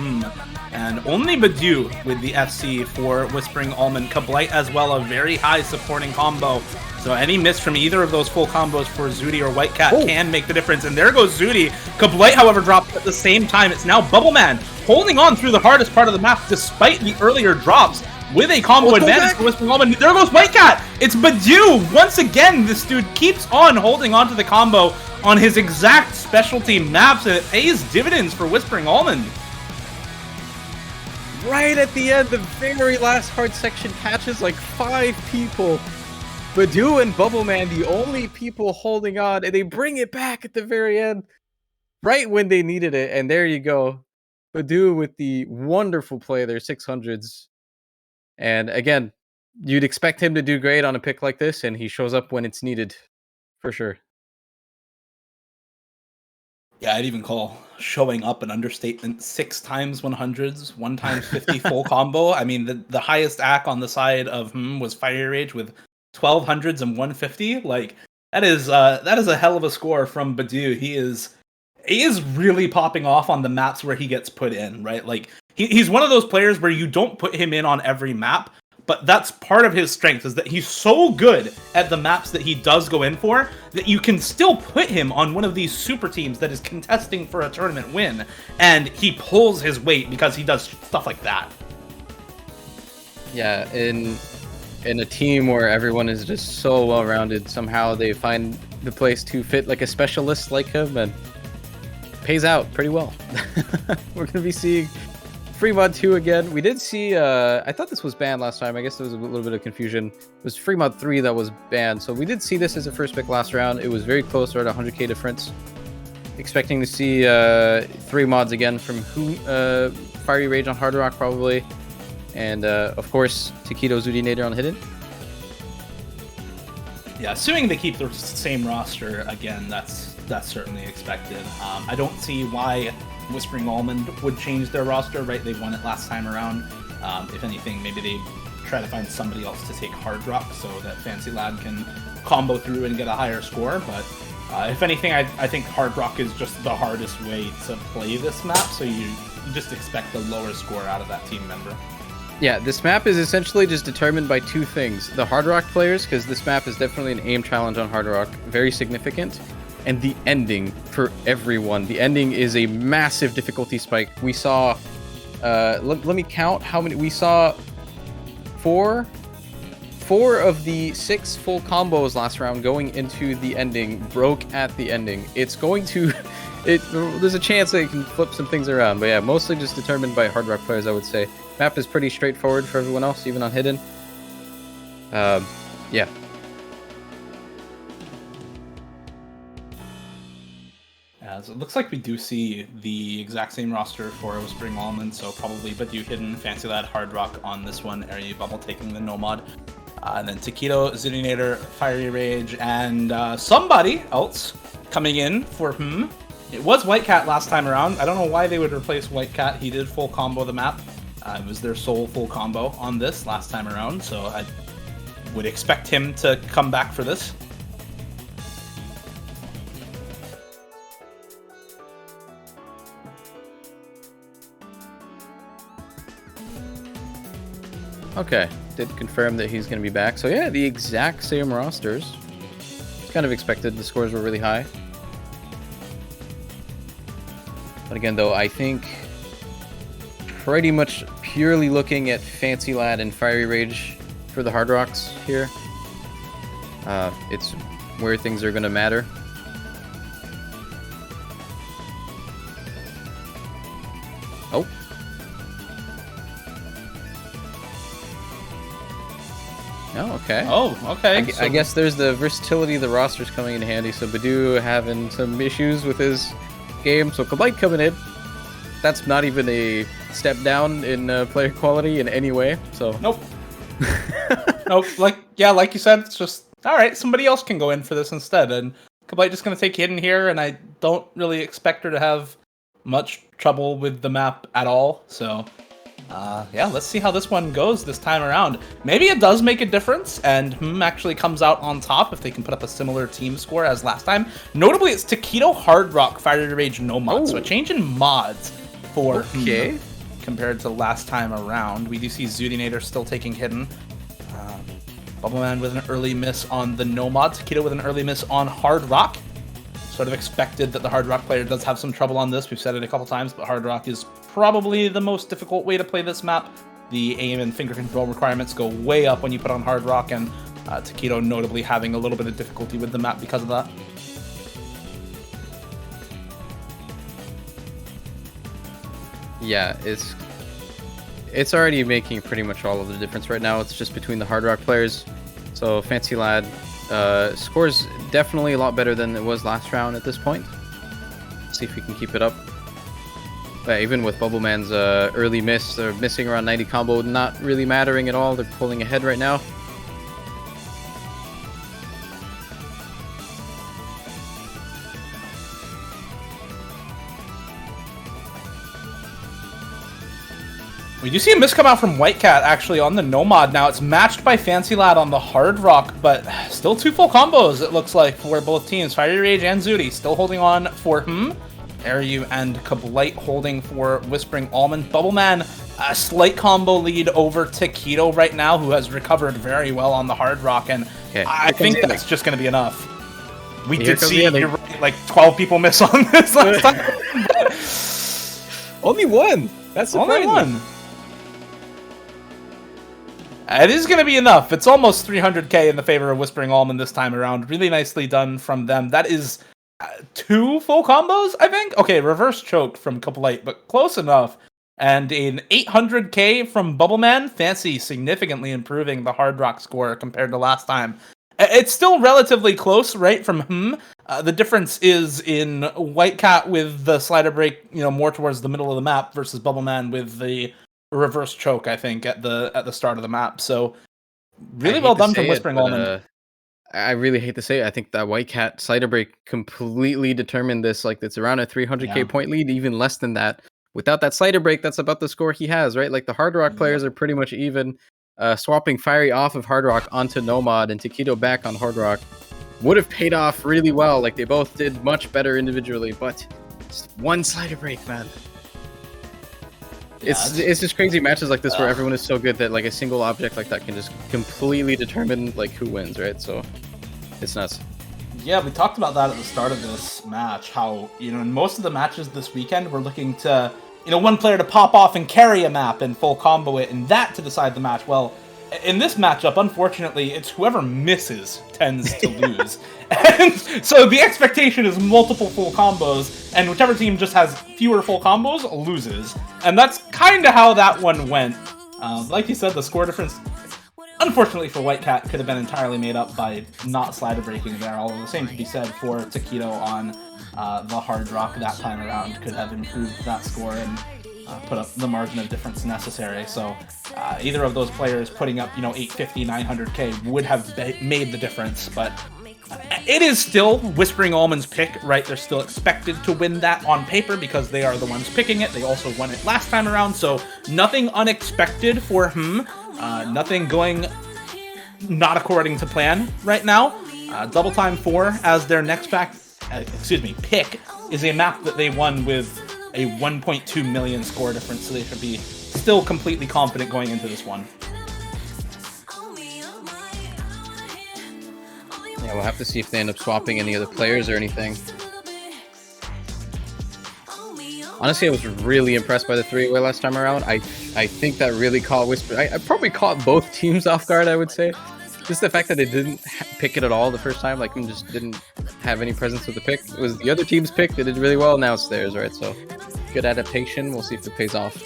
and only Badu with the FC for Whispering Almond. Kablite as well, a very high supporting combo. So any miss from either of those full combos for Zudi or Whitecat can make the difference. And there goes Zudi. Kablite, however, dropped at the same time. It's now Bubbleman holding on through the hardest part of the map despite the earlier drops with a combo advantage for Whispering Almond. There goes Whitecat. It's Badu. Once again, this dude keeps on holding on to the combo on his exact specialty maps, and it pays dividends for Whispering Almond. Right at the end, the very last hard section catches like 5 people. Badu and Bubbleman, the only people holding on, and they bring it back at the very end, right when they needed it. And there you go. Badu with the wonderful play there, 600s. And again, you'd expect him to do great on a pick like this, and he shows up when it's needed, for sure. Yeah, I'd even call showing up an understatement. 6 times 100s, 1 times 50 full combo. I mean, the highest act on the side of was Fire Rage with 1200s and 150. Like that is a hell of a score from Badu. He is really popping off on the maps where he gets put in, right? Like he's one of those players where you don't put him in on every map, but that's part of his strength, is that he's so good at the maps that he does go in for that you can still put him on one of these super teams that is contesting for a tournament win, and he pulls his weight because he does stuff like that. Yeah, in a team where everyone is just so well-rounded, somehow they find the place to fit like a specialist like him, and pays out pretty well. We're going to be seeing Free Mod 2 again. We did see, I thought this was banned last time. I guess there was a little bit of confusion. It was Free Mod 3 that was banned. So we did see this as a first pick last round. It was very close, right at 100k difference. Expecting to see 3 mods again from Fiery Rage on Hard Rock probably. And of course, Taquito Zudinator on Hidden. Yeah, assuming they keep the same roster again, that's certainly expected. I don't see why Whispering Almond would change their roster, right? They won it last time around. If anything, maybe they try to find somebody else to take Hard Rock so that Fancy Lad can combo through and get a higher score. But if anything, I think Hard Rock is just the hardest way to play this map, so you just expect a lower score out of that team member. Yeah, this map is essentially just determined by 2 things. The Hard Rock players, because this map is definitely an aim challenge on Hard Rock, very significant. And the ending for everyone. The ending is a massive difficulty spike. We saw, let me count how many. We saw 4 of the 6 full combos last round going into the ending, broke at the ending. It's going to, there's a chance that it can flip some things around. But yeah, mostly just determined by Hard Rock players, I would say. Map is pretty straightforward for everyone else, even on Hidden. Yeah. So it looks like we do see the exact same roster for Whispering Almond, so probably Badu Hidden, Fancy Lad, Hard Rock on this one, Area Bubble taking the no mod. And then Taquito, Zudinator, Fiery Rage, and somebody else coming in for It was Whitecat last time around. I don't know why they would replace Whitecat. He did full combo the map. It was their sole full combo on this last time around, so I would expect him to come back for this. Okay, did confirm that he's going to be back. So yeah, the exact same rosters. It's kind of expected. The scores were really high. But again, though, I think pretty much purely looking at Fancy Lad and Fiery Rage for the Hard Rocks here. It's where things are going to matter. Oh. Oh, okay. Oh, okay. I guess there's the versatility of the roster's coming in handy. So Badu having some issues with his game. So Kabite coming in. That's not even a step down in player quality in any way. So nope. Nope. Like you said, it's just all right. Somebody else can go in for this instead, and Kabite just gonna take Hidden here, and I don't really expect her to have much trouble with the map at all. So yeah, let's see how this one goes this time around. Maybe it does make a difference, and actually comes out on top if they can put up a similar team score as last time. Notably, it's Taquito, Hard Rock, Fiery Rage, no mods. So a change in mods for compared to last time around. We do see Zoodinator still taking Hidden. Bubbleman with an early miss on the no mod. Taquito with an early miss on Hard Rock. Sort of expected that the Hard Rock player does have some trouble on this. We've said it a couple times, but Hard Rock is probably the most difficult way to play this map. The aim and finger control requirements go way up when you put on Hard Rock, and Taquito notably having a little bit of difficulty with the map because of that. Yeah, it's already making pretty much all of the difference right now. It's just between the Hard Rock players. So Fancy Lad scores definitely a lot better than it was last round at this point. Let's see if we can keep it up. But even with Bubbleman's early miss, they're missing around 90 combo, not really mattering at all. They're pulling ahead right now. We do see a miss come out from White Cat, actually, on the no mod. Now, it's matched by Fancy Lad on the Hard Rock, but still two full combos, it looks like, for both teams. Fiery Rage and Zooty still holding on for Ariu and Kablite holding for Whispering Almond. Bubbleman, a slight combo lead over Taquito right now, who has recovered very well on the Hard Rock, and I think that's just going to be enough. We did see, you're right, like 12 people miss on this last time. Only one! That's surprising. Only one. It is going to be enough. It's almost 300k in the favor of Whispering Almond this time around. Really nicely done from them. That is two full combos, I think? Okay, reverse choke from Kablite, but close enough. And an 800k from Bubbleman. Fancy significantly improving the Hard Rock score compared to last time. It's still relatively close, right, from the difference is in White Cat with the slider break, more towards the middle of the map versus Bubbleman with the reverse choke, I think, at the start of the map. So really well done from Whispering Almond. I really hate to say it. I think that White Cat slider break completely determined this. Like, it's around a 300k point lead, even less than that. Without that slider break, that's about the score he has, right? Like, the Hard Rock players are pretty much even. Swapping Fiery off of Hard Rock onto Nomad and Taquito back on Hard Rock would have paid off really well. Like, they both did much better individually, but just one slider break, man. It's just crazy matches like this where everyone is so good that like a single object like that can just completely determine like who wins, right? So it's nuts. Yeah, we talked about that at the start of this match, how, in most of the matches this weekend, we're looking to, one player to pop off and carry a map and full combo it, and that to decide the match. Well, in this matchup, unfortunately, it's whoever misses tends to lose. And so the expectation is multiple full combos, and whichever team just has fewer full combos loses. And that's kind of how that one went. Like you said, the score difference, unfortunately for White Cat, could have been entirely made up by not slider breaking there, although the same could be said for Taquito on the Hard Rock that time around. Could have improved that score and put up the margin of difference necessary. So either of those players putting up 850, 900k would have made the difference, but it is still Whispering Almond's pick, right? They're still expected to win that on paper because they are the ones picking it. They also won it last time around, so nothing unexpected for nothing going not according to plan right now. Double Time 4 as their next pick is a map that they won with a 1.2 million score difference, so they should be still completely confident going into this one. Yeah, we'll have to see if they end up swapping any other players or anything. Honestly, I was really impressed by the three-way last time around. I think that really caught Whisper. I probably caught both teams off guard, I would say. Just the fact that they didn't pick it at all the first time, like, just didn't have any presence with the pick. It was the other team's pick. They did really well. Now it's theirs, right? So, good adaptation. We'll see if it pays off.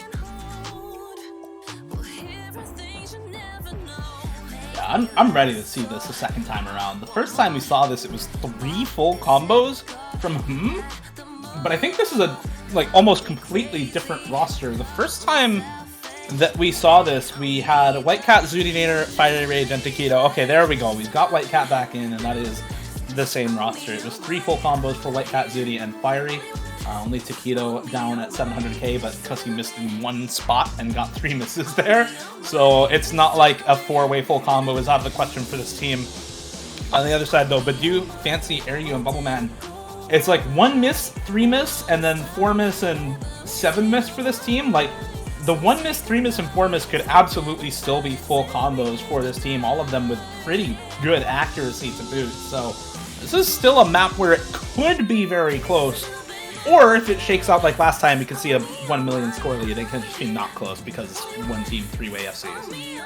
Yeah, I'm ready to see this a second time around. The first time we saw this, it was 3 full combos from but I think this is a almost completely different roster. The first time that we saw this, we had White Cat, Zudinator, Fiery Rage, and Taquito. Okay, there we go. We've got White Cat back in, and that is the same roster. It was 3 full combos for White Cat, Zudi, and Fiery. Only Taquito down at 700k, but because he missed in 1 spot and got 3 misses there. So it's not like a 4-way full combo is out of the question for this team. On the other side, though, Badu, Fancy, Airyu, and Bubbleman, it's like 1 miss, 3 miss, and then 4 miss and 7 miss for this team. Like, the 1 miss, 3 miss, and 4 miss could absolutely still be full combos for this team, all of them with pretty good accuracy to boot. So this is still a map where it could be very close. Or if it shakes out like last time, we could see a 1 million score lead. It can just be not close because it's one team, 3-way FCs.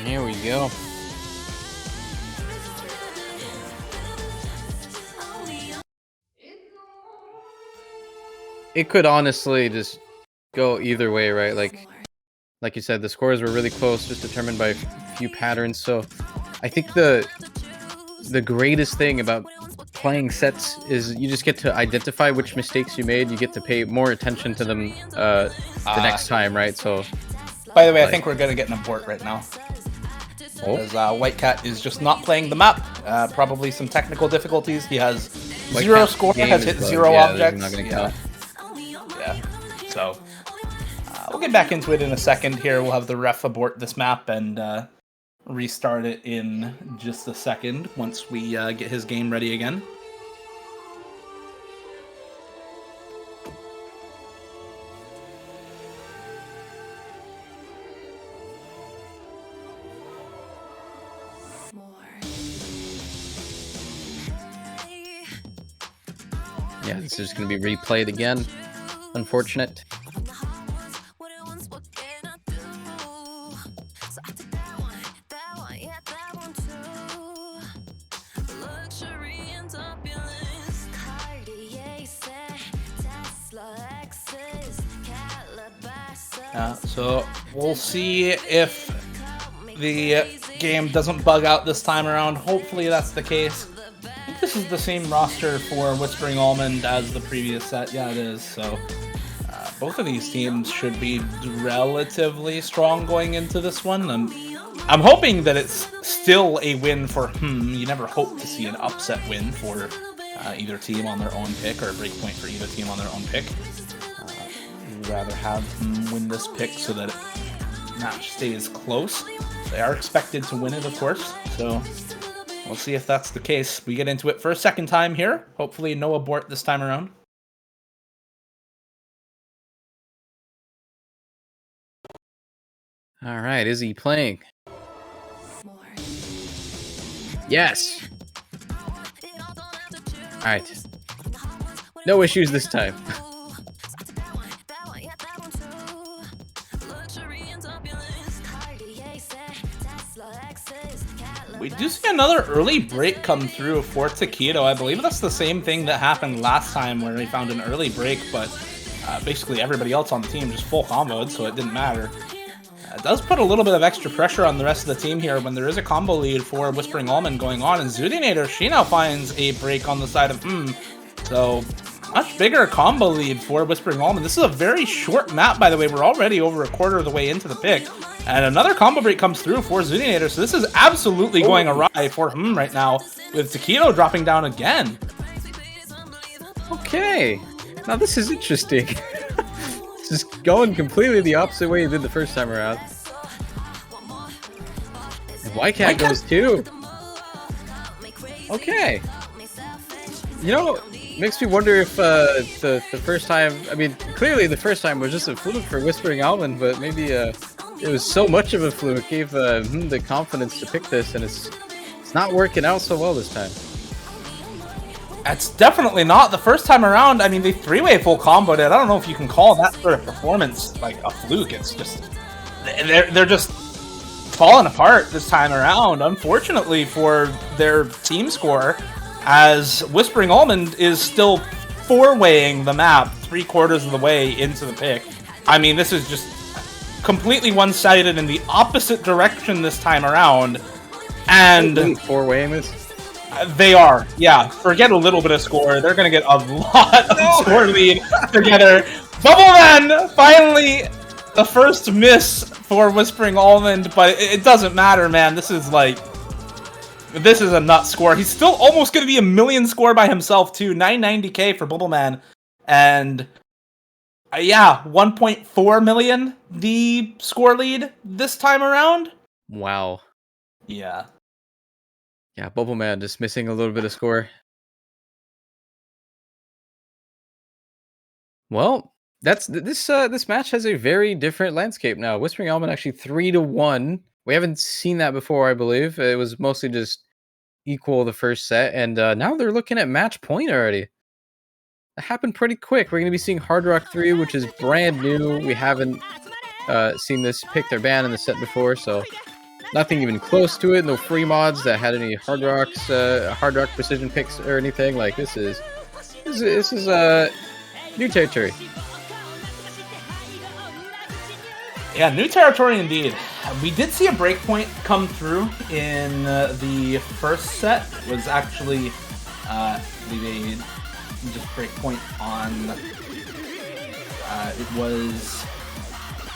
Here we go. It could honestly just go either way, right? Like you said, the scores were really close, just determined by a few patterns. So I think the greatest thing about playing sets is you just get to identify which mistakes you made. You get to pay more attention to them the next time, right? So, by the way, I think we're gonna get an abort right now. Because White Cat is just not playing the map. Probably some technical difficulties. He has White 0 Cat's score, game has is hit bugged. 0 Yeah, objects. not gonna count. Yeah. So we'll get back into it in a second here. We'll have the ref abort this map and restart it in just a second once we get his game ready again. Yeah, this is going to be replayed again. Unfortunate. So we'll see if the game doesn't bug out this time around. Hopefully that's the case. I think this is the same roster for Whispering Almond as the previous set. Yeah, it is. So both of these teams should be relatively strong going into this one. I'm hoping that it's still a win for You never hope to see an upset win for either team on their own pick, or a breakpoint for either team on their own pick. You'd rather have win this pick so that match stays close. They are expected to win it, of course. So we'll see if that's the case. We get into it for a second time here. Hopefully no abort this time around. All right, is he playing? Yes. All right. No issues this time. We do see another early break come through for Taquito. I believe that's the same thing that happened last time where we found an early break, but basically everybody else on the team just full comboed, so it didn't matter. It does put a little bit of extra pressure on the rest of the team here when there is a combo lead for Whispering Almond going on, and Zudinator, she now finds a break on the side of So much bigger combo lead for Whispering Almond. This is a very short map, by the way. We're already over a quarter of the way into the pick. And another combo break comes through for Zudinator, so this is absolutely going awry for right now, with Taquito dropping down again. Okay, now this is interesting. This is going completely the opposite way you did the first time around. And White Cat goes too. Okay. You know, makes me wonder if the first time, I mean, clearly the first time was just a fluke for Whispering Almond, but maybe it was so much of a fluke, it gave him the confidence to pick this, and it's It's not working out so well this time. It's definitely not. The first time around, I mean, they three-way full comboed it. I don't know if you can call that sort of performance like a fluke. It's just they're just falling apart this time around, unfortunately for their team score, as Whispering Almond is still four-waying the map 3/4 of the way into the pick. I mean, this is just completely one-sided in the opposite direction this time around, and four-waying this. They are, yeah. Forget a little bit of score. They're going to get a lot of score lead together. Bubbleman, finally, the first miss for Whispering Almond, but it doesn't matter, man. This is a nut score. He's still almost going to be a million score by himself, too. 990k for Bubbleman. And, yeah, 1.4 million, the score lead this time around. Wow. Yeah. Yeah, Bubbleman just missing a little bit of score. Well, this match has a very different landscape now. Whispering Almond actually 3-1. We haven't seen that before, I believe. It was mostly just equal the first set, and now they're looking at match point already. That happened pretty quick. We're going to be seeing Hard Rock 3, which is brand new. We haven't seen this pick their ban in the set before, so nothing even close to it. No free mods that had any Hard Rock precision picks or anything. Like this is new territory. Yeah, new territory indeed. We did see a breakpoint come through in the first set. It was actually the just breakpoint on.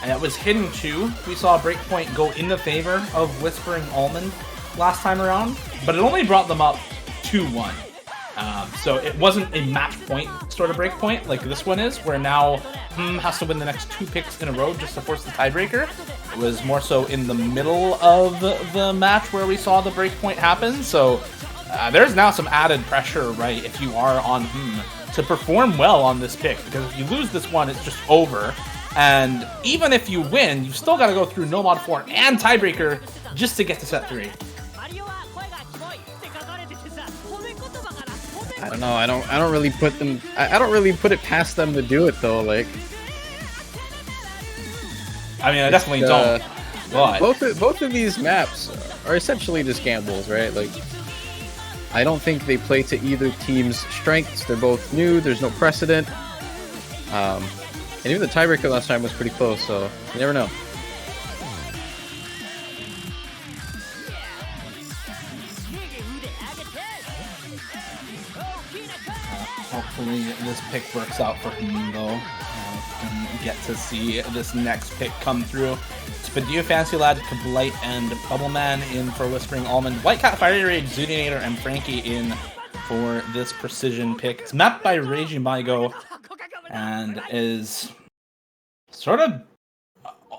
It was hidden too. We saw a breakpoint go in the favor of Whispering Almond last time around, but it only brought them up 2-1. So it wasn't a match point sort of breakpoint like this one is, where now has to win the next 2 picks in a row just to force the tiebreaker. It was more so in the middle of the match where we saw the breakpoint happen. So there's now some added pressure, right, if you are on to perform well on this pick, because if you lose this one, it's just over. And even if you win, you've still got to go through no mod 4 and tiebreaker just to get to set 3. I don't know. I don't really put them. I don't really put it past them to do it though. Like, I mean, I definitely don't. But both of these maps are essentially just gambles, right? Like, I don't think they play to either team's strengths. They're both new. There's no precedent. And even the tiebreaker last time was pretty close, so you never know. Hopefully this pick works out for him, though. And get to see this next pick come through. Spadew, Fancy Lad, Kablite, and Bubbleman in for Whispering Almond. Whitecat, Fiery Rage, Zudinator, and Frankie in for this precision pick. It's mapped by Raging Maigo and is sort of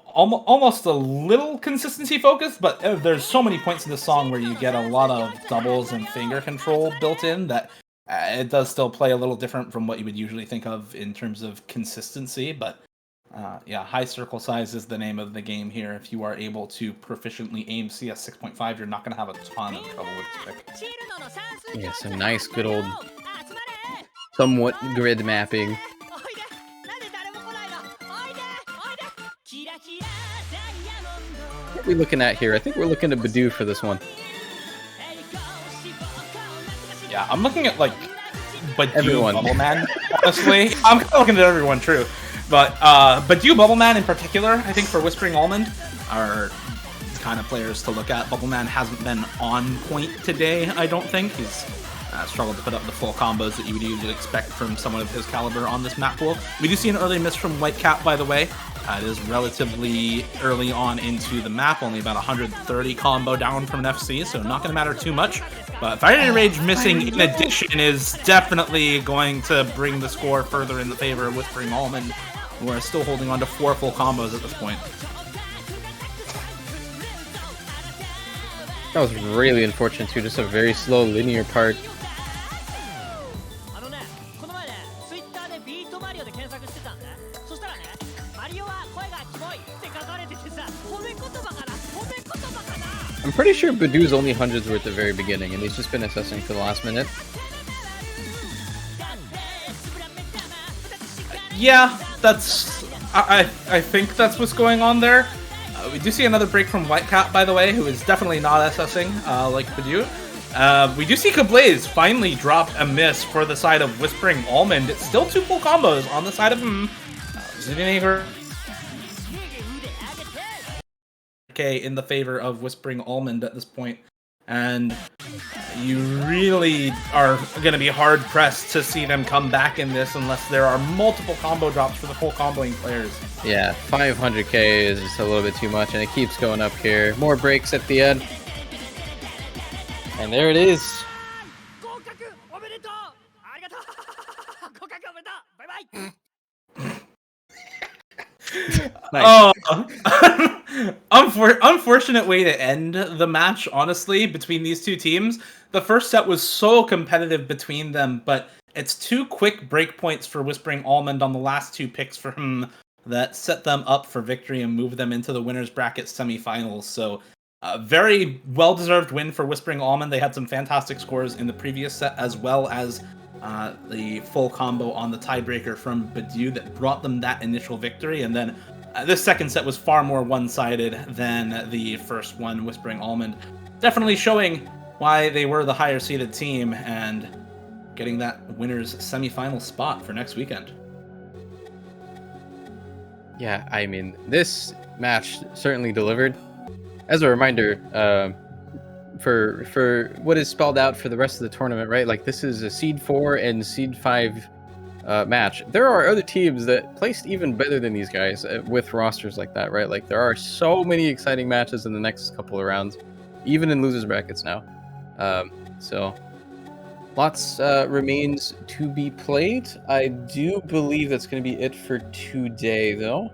almost a little consistency focused, but there's so many points in the song where you get a lot of doubles and finger control built in that it does still play a little different from what you would usually think of in terms of consistency. But yeah, high circle size is the name of the game here. If you are able to proficiently aim CS 6.5, you're not going to have a ton of trouble with this pick. Yeah, some nice, good old, somewhat grid mapping. What are we looking at here? I think we're looking at Badoo for this one. Yeah, I'm looking at like Badoo Everyone. Bubbleman, honestly. I'm kind of looking at everyone, true. But Badoo Bubbleman in particular, I think for Whispering Almond, are the kind of players to look at. Bubbleman hasn't been on point today, I don't think. He's struggled to put up the full combos that you would usually expect from someone of his caliber on this map pool. We do see an early miss from Whitecat, by the way. It is relatively early on into the map, only about 130 combo down from an FC, so not going to matter too much. But Fiery Rage missing in addition is definitely going to bring the score further in the favor of Whispering Almond, who are still holding on to 4 full combos at this point. That was really unfortunate too, just a very slow linear part. I'm pretty sure Badoo's only hundreds were at the very beginning, and he's just been assessing for the last minute. Yeah, that's. I think that's what's going on there. We do see another break from Whitecap, by the way, who is definitely not assessing like Badoo. We do see Kablaze finally drop a miss for the side of Whispering Almond. It's still 2 full combos on the side of him. Okay, in the favor of Whispering Almond at this point. And you really are going to be hard-pressed to see them come back in this unless there are multiple combo drops for the full comboing players. Yeah, 500k is just a little bit too much, and it keeps going up here. More breaks at the end. And there it is. Nice. Unfortunate way to end the match, honestly, between these two teams. The first set was so competitive between them, but it's 2 quick breakpoints for Whispering Almond on the last 2 picks for him that set them up for victory and move them into the winner's bracket semifinals. So, very well-deserved win for Whispering Almond. They had some fantastic scores in the previous set, as well as the full combo on the tiebreaker from Badoo that brought them that initial victory. And then this second set was far more one-sided than the first one, Whispering Almond. Definitely showing why they were the higher-seeded team and getting that winner's semifinal spot for next weekend. Yeah, I mean, this match certainly delivered. As a reminder, for what is spelled out for the rest of the tournament, right? Like, this is a Seed 4 and Seed 5 match. There are other teams that placed even better than these guys with rosters like that, right? Like, there are so many exciting matches in the next couple of rounds, even in losers brackets now. So lots remains to be played. I do believe that's going to be it for today, though.